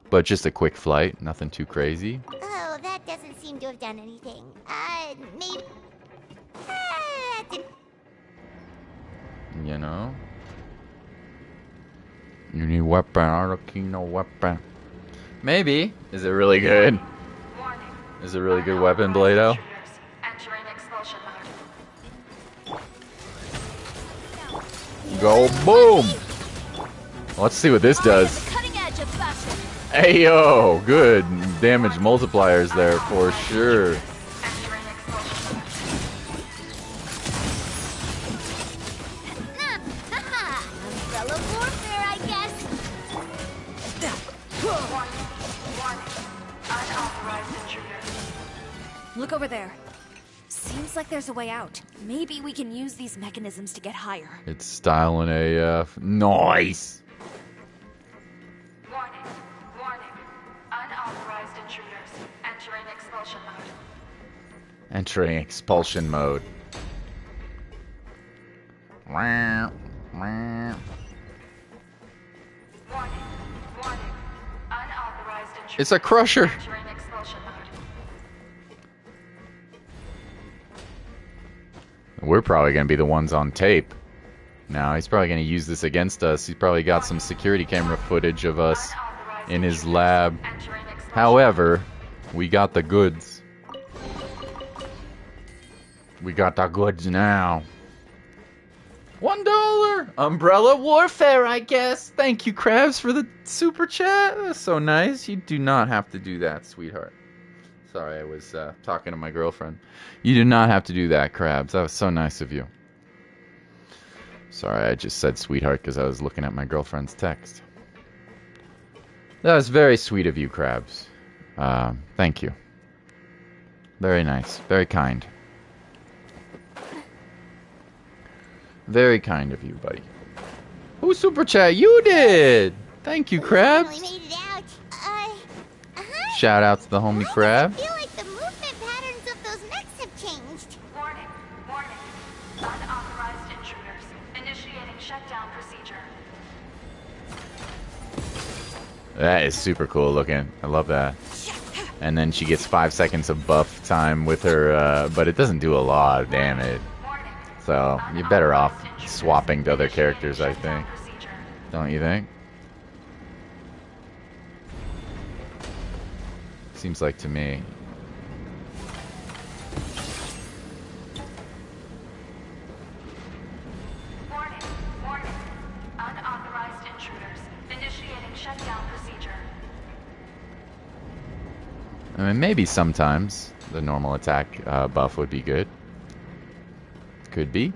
But just a quick flight, nothing too crazy. Oh, that doesn't seem to have done anything. Maybe. That didn't. You know? You need weapon. I don't need no weapon. Maybe. Is it really good? Is it a really good weapon, Blado? Go boom! Let's see what this does. Hey yo, good damage multipliers there for sure. Umbrella warfare, I guess. Look over there. Seems like there's a way out. Maybe we can use these mechanisms to get higher. It's styling AF. Nice! Warning. Unauthorized intruders. Entering expulsion mode. Entering expulsion mode. Unauthorized intruders. It's a crusher! Entering expulsion mode. We're probably going to be the ones on tape. Now, he's probably going to use this against us. He's probably got some security camera footage of us in his lab. However, we got the goods. We got the goods now. $1! Umbrella warfare, I guess. Thank you, Krabs, for the super chat. That's so nice. You do not have to do that, sweetheart. Sorry, I was talking to my girlfriend. You do not have to do that, Krabs. That was so nice of you. Sorry, I just said sweetheart because I was looking at my girlfriend's text. That was very sweet of you, Krabs. Thank you. Very nice. Very kind. Very kind of you, buddy. Who super chat? You did! Thank you, Krabs. Finally made it out. Shout out to the homie Crab. I feel like the movement patterns of those mechs have changed. Warning. Unauthorized intruders. Initiating shutdown procedure. That is super cool looking. I love that. And then she gets 5 seconds of buff time with her, but it doesn't do a lot of damage. So, you're better off swapping to other characters, I think. Don't you think? Seems like to me. Warning. Unauthorized intruders. Initiating shutdown procedure. I mean, maybe sometimes the normal attack buff would be good. Could be.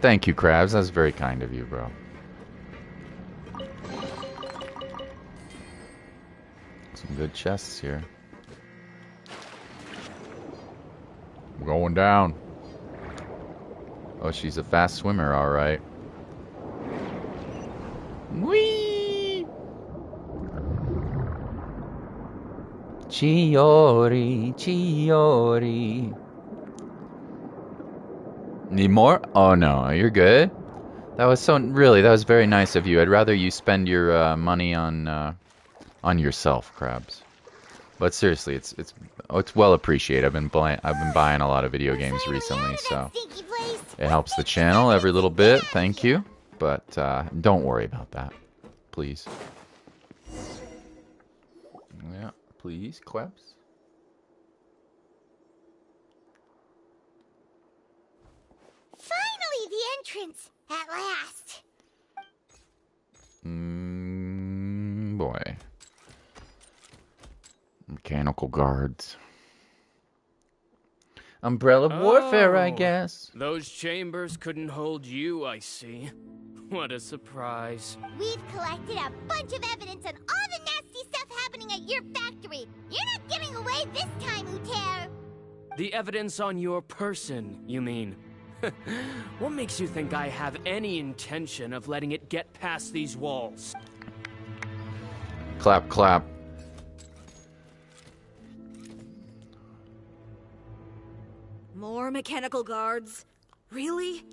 Thank you, Krabs. That's very kind of you, bro. Some good chests here. We're going down. Oh, she's a fast swimmer, alright. Whee! Chiori. Need more? Oh no, you're good. That was that was very nice of you. I'd rather you spend your money on yourself, Krabs. But seriously, it's well appreciated. I've been buying a lot of video games recently, so it helps the channel every little bit. Thank you, but don't worry about that, please. Yeah, please, Krabs. Finally, the entrance! At last! Boy. Mechanical guards. Umbrella warfare, I Oh, guess. Those chambers couldn't hold you, I see. What a surprise. We've collected a bunch of evidence on all the nasty stuff happening at your factory. You're not getting away this time, Uter. The evidence on your person, you mean? What makes you think I have any intention of letting it get past these walls? Clap, clap. More mechanical guards? Really?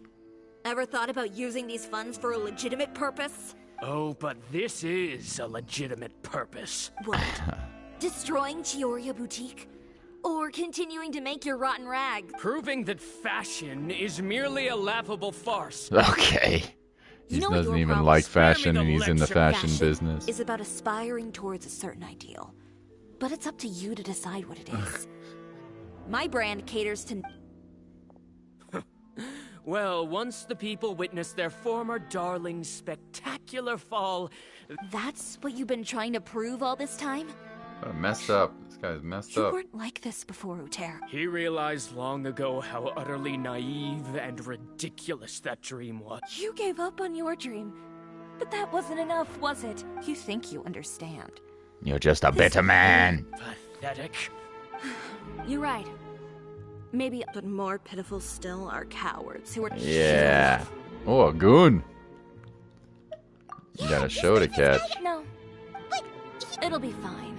Ever thought about using these funds for a legitimate purpose? Oh, but this is a legitimate purpose. What? Destroying Chiori Boutique? Or continuing to make your rotten rags? Proving that fashion is merely a laughable farce. Okay. He doesn't even like fashion, and he's in the fashion business. Is about aspiring towards a certain ideal. But it's up to you to decide what it is. My brand caters to... Well, once the people witness their former darling's spectacular fall... That's what you've been trying to prove all this time? Messed up. This guy's messed You up. weren't like this before, Uter. He realized long ago how utterly naive and ridiculous that dream was. You gave up on your dream. But that wasn't enough, was it? You think you understand. You're just a bitter man. Pathetic. You're right. Maybe, but more pitiful still are cowards who are... Yeah. Oh, a goon. You got a show to catch. No. It'll be fine.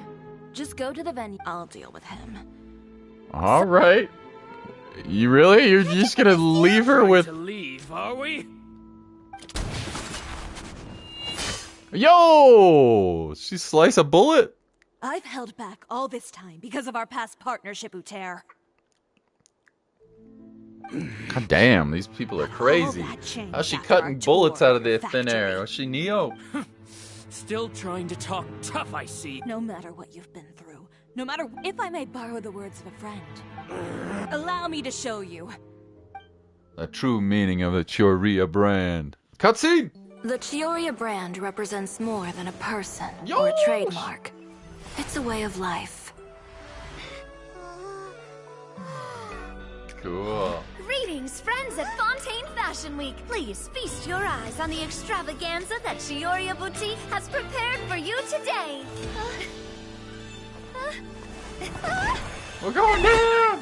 Just go to the venue. I'll deal with him. All right. You really? You're just gonna leave her with... To leave, are we? Yo! She slice a bullet? I've held back all this time because of our past partnership, Uter. God damn, these people are crazy. How's she cutting bullets out of their thin air? Was she Neo? Still trying to talk tough, I see. No matter what you've been through, no matter if I may borrow the words of a friend, allow me to show you. The true meaning of the Chiori brand. Cutscene! The Chiori brand represents more than a person or a trademark. It's a way of life. Cool. Greetings, friends at Fontaine Fashion Week. Please feast your eyes on the extravaganza that Chiori Boutique has prepared for you today. We're going down!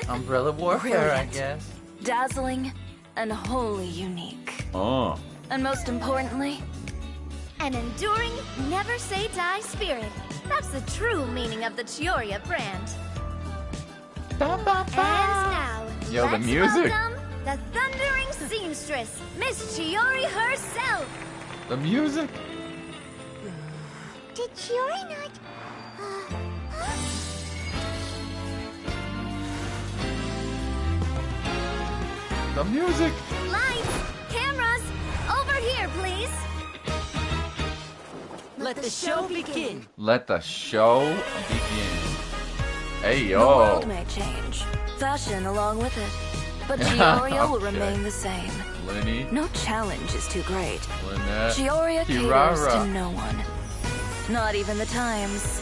Umbrella warfare, I Brilliant. guess. Dazzling and wholly unique. Oh. And most importantly, An enduring, never-say-die spirit. That's the true meaning of the Chiori brand. And now, Yo, the let's music. welcome the thundering seamstress, Miss Chiori herself. The music. Did Chiori not... The music. Lights, cameras, over here, please. Let the show begin. Let the show begin. Hey, the yo. world may change, fashion along with it, but Chioria will Okay. remain the same. Lenny. No challenge is too great. Lynette. Chioria caters Kirara. to no one. Not even the times.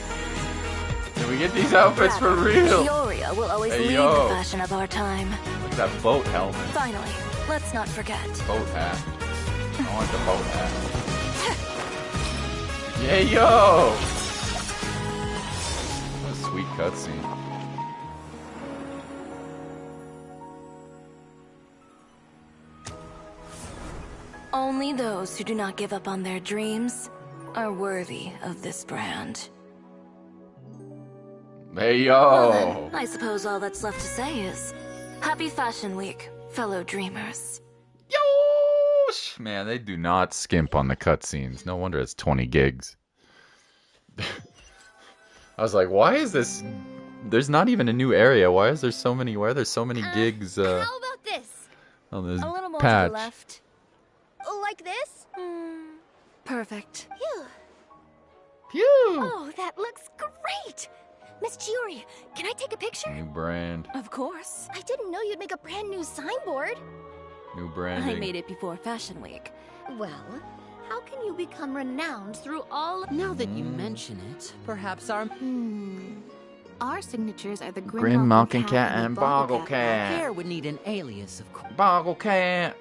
Can we get these outfits for real? Chioria will always Hey, lead yo. the fashion of our time. Look at that boat helmet. Finally, let's not forget. Boat hat. I want the boat hat. Yeah, yo! What a sweet cutscene. Only those who do not give up on their dreams are worthy of this brand. Hey, Well yo! then, I suppose all that's left to say is, Happy Fashion Week, fellow dreamers. Yo! Man, they do not skimp on the cutscenes. No wonder it's 20 gigs. I was like, why is this... There's not even a new area. Why is there so many... Why are there so many gigs How about this? on this A little more patch? to the left. Like this? Perfect. Phew. Phew! Oh, that looks great! Miss Chiori, can I take a picture? New brand. Of course. I didn't know you'd make a brand new signboard. New branding. I made it before Fashion Week. Well, how can you become renowned through all... Now that you mention it, perhaps our... Our signatures are the Grim Malkin Cat and Boggle Cat. Hair would need an alias, of course. Boggle Cat.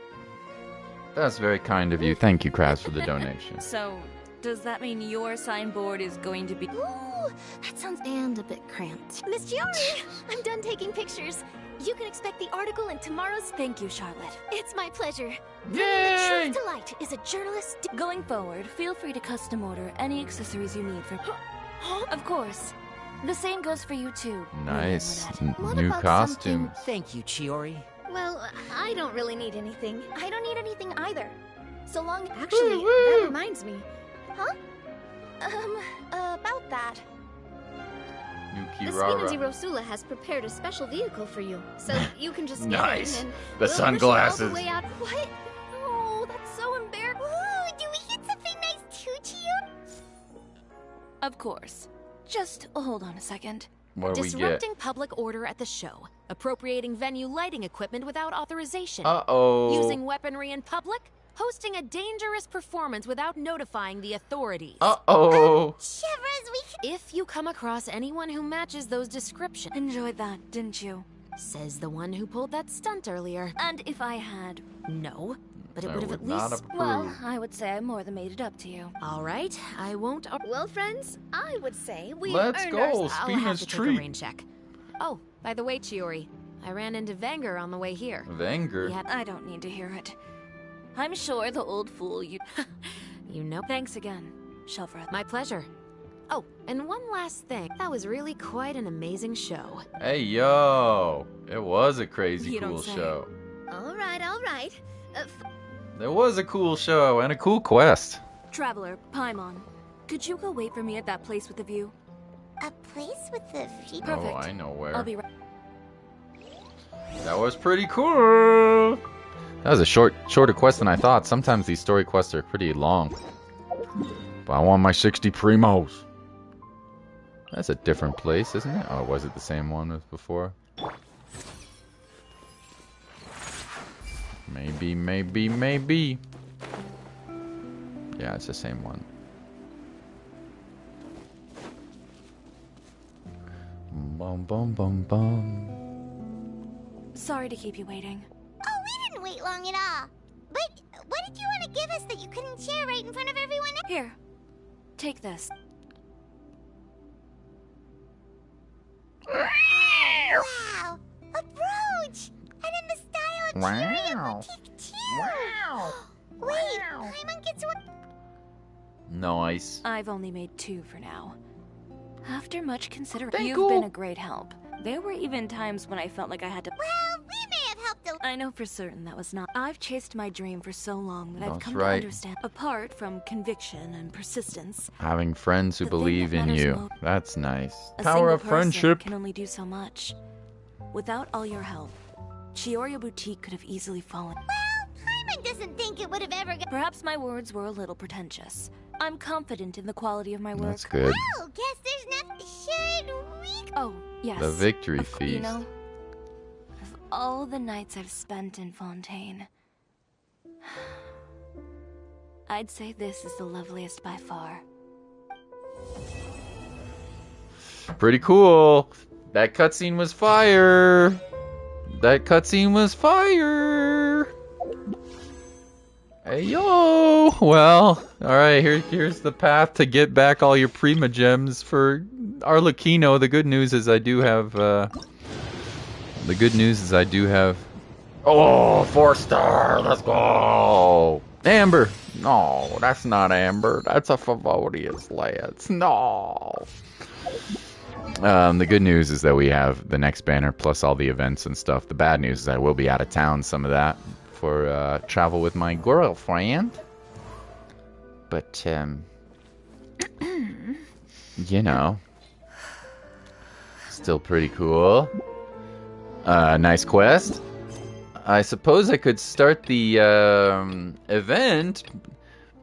That's very kind of you. Thank you, Krabs, for the donation. So, does that mean your signboard is going to be... Ooh, that sounds and a bit cramped. Miss Chiori, I'm done taking pictures. You can expect the article in tomorrow's... Thank you, Charlotte. It's my pleasure. Yay! The truth to light is a journalist... Going forward, feel free to custom order any accessories you need for... Of course. The same goes for you, too. Nice. New costumes. Thank you, Chiori. Well, I don't really need anything. I don't need anything either. So long... Actually, that reminds me. Huh? About that. New The Spinanzi Rosula has prepared a special vehicle for you, so you can just get Nice. in and... The we'll push you all sunglasses. the way out. What? Oh, that's so embarrassing. Ooh, do we get something nice too, Chiori? Of course. Just hold on a second. What do we Disrupting get? public order at the show. Appropriating venue lighting equipment without authorization. Uh-oh. Using weaponry in public. Hosting a dangerous performance without notifying the authorities. Uh-oh. Shivers, we can... If you come across anyone who matches those descriptions... Enjoyed that, didn't you? Says the one who pulled that stunt earlier. And if I had... No, but it I would have at would not least... approve. Well, I would say I more than made it up to you. All right, I won't... Well, friends, I would say we Let's earned go. our... I'll have Spina's to take treat. a rain check. Oh, by the way, Chiori, I ran into Venger on the way here. Venger? He had... I don't need to hear it. I'm sure the old fool you... You know... Thanks again, Shelfred. My pleasure. Oh, and one last thing. That was really quite an amazing show. Hey, yo. It was a crazy You don't cool say. show. All right, all right. There was a cool show and a cool quest. Traveler, Paimon, could you go wait for me at that place with the view? A place with the view? Perfect. Oh, I know where. I'll be right... That was pretty cool. That was a shorter quest than I thought. Sometimes these story quests are pretty long. But I want my 60 primos. That's a different place, isn't it? Oh, was it the same one as before? Maybe, maybe, maybe. Yeah, it's the same one. Bum, bum, bum, bum. Sorry to keep you waiting. Oh, we didn't wait long at all. But what did you want to give us that you couldn't share right in front of everyone else? Here, take this. Wow, a brooch! And in the style of Chiori Wow. Boutique too! Wow! Wait, Paimon gets one... Nice. I've only made 2 for now. After much consideration, Thank you've you. been a great help. There were even times when I felt like I had to... Well, we may have helped a... I know for certain that was not... I've chased my dream for so long that I've That's come right. to understand. Apart from conviction and persistence, Having friends who The thing believe that in matters you. most- That's nice. a Power single of person friendship. can only do so much. Without all your help, Chiori Boutique could have easily fallen. Well, Paimon doesn't think it would have ever... Perhaps my words were a little pretentious. I'm confident in the quality of my work. That's good. Oh, guess there's nothing... Should we... Oh, yes. The victory You feast. know, of all the nights I've spent in Fontaine, I'd say this is the loveliest by far. Pretty cool. That cutscene was fire. That cutscene was fire. Hey yo. Well, all right. Here's the path to get back all your Prima gems for Arlecchino. The good news is I do have. Oh, 4-star. Let's go. Amber. No, that's not Amber. That's a Favorius Lance. No. The good news is that we have the next banner plus all the events and stuff. The bad news is I will be out of town, some of that, for travel with my girlfriend. But, you know, still pretty cool. Nice quest. I suppose I could start the event,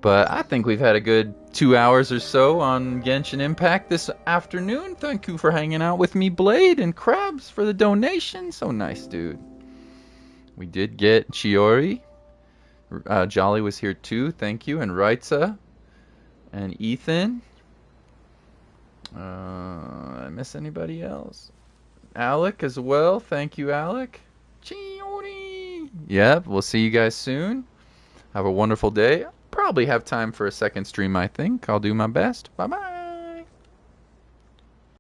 but I think we've had a good 2 hours or so on Genshin Impact this afternoon. Thank you for hanging out with me, Blade, and Krabs for the donation. So nice, dude. We did get Chiori. Jolly was here too. Thank you. And Raitza. And Ethan. I miss anybody else? Alec as well. Thank you, Alec. Chiori. Yep, we'll see you guys soon. Have a wonderful day. Probably have time for a second stream, I think. I'll do my best. Bye-bye.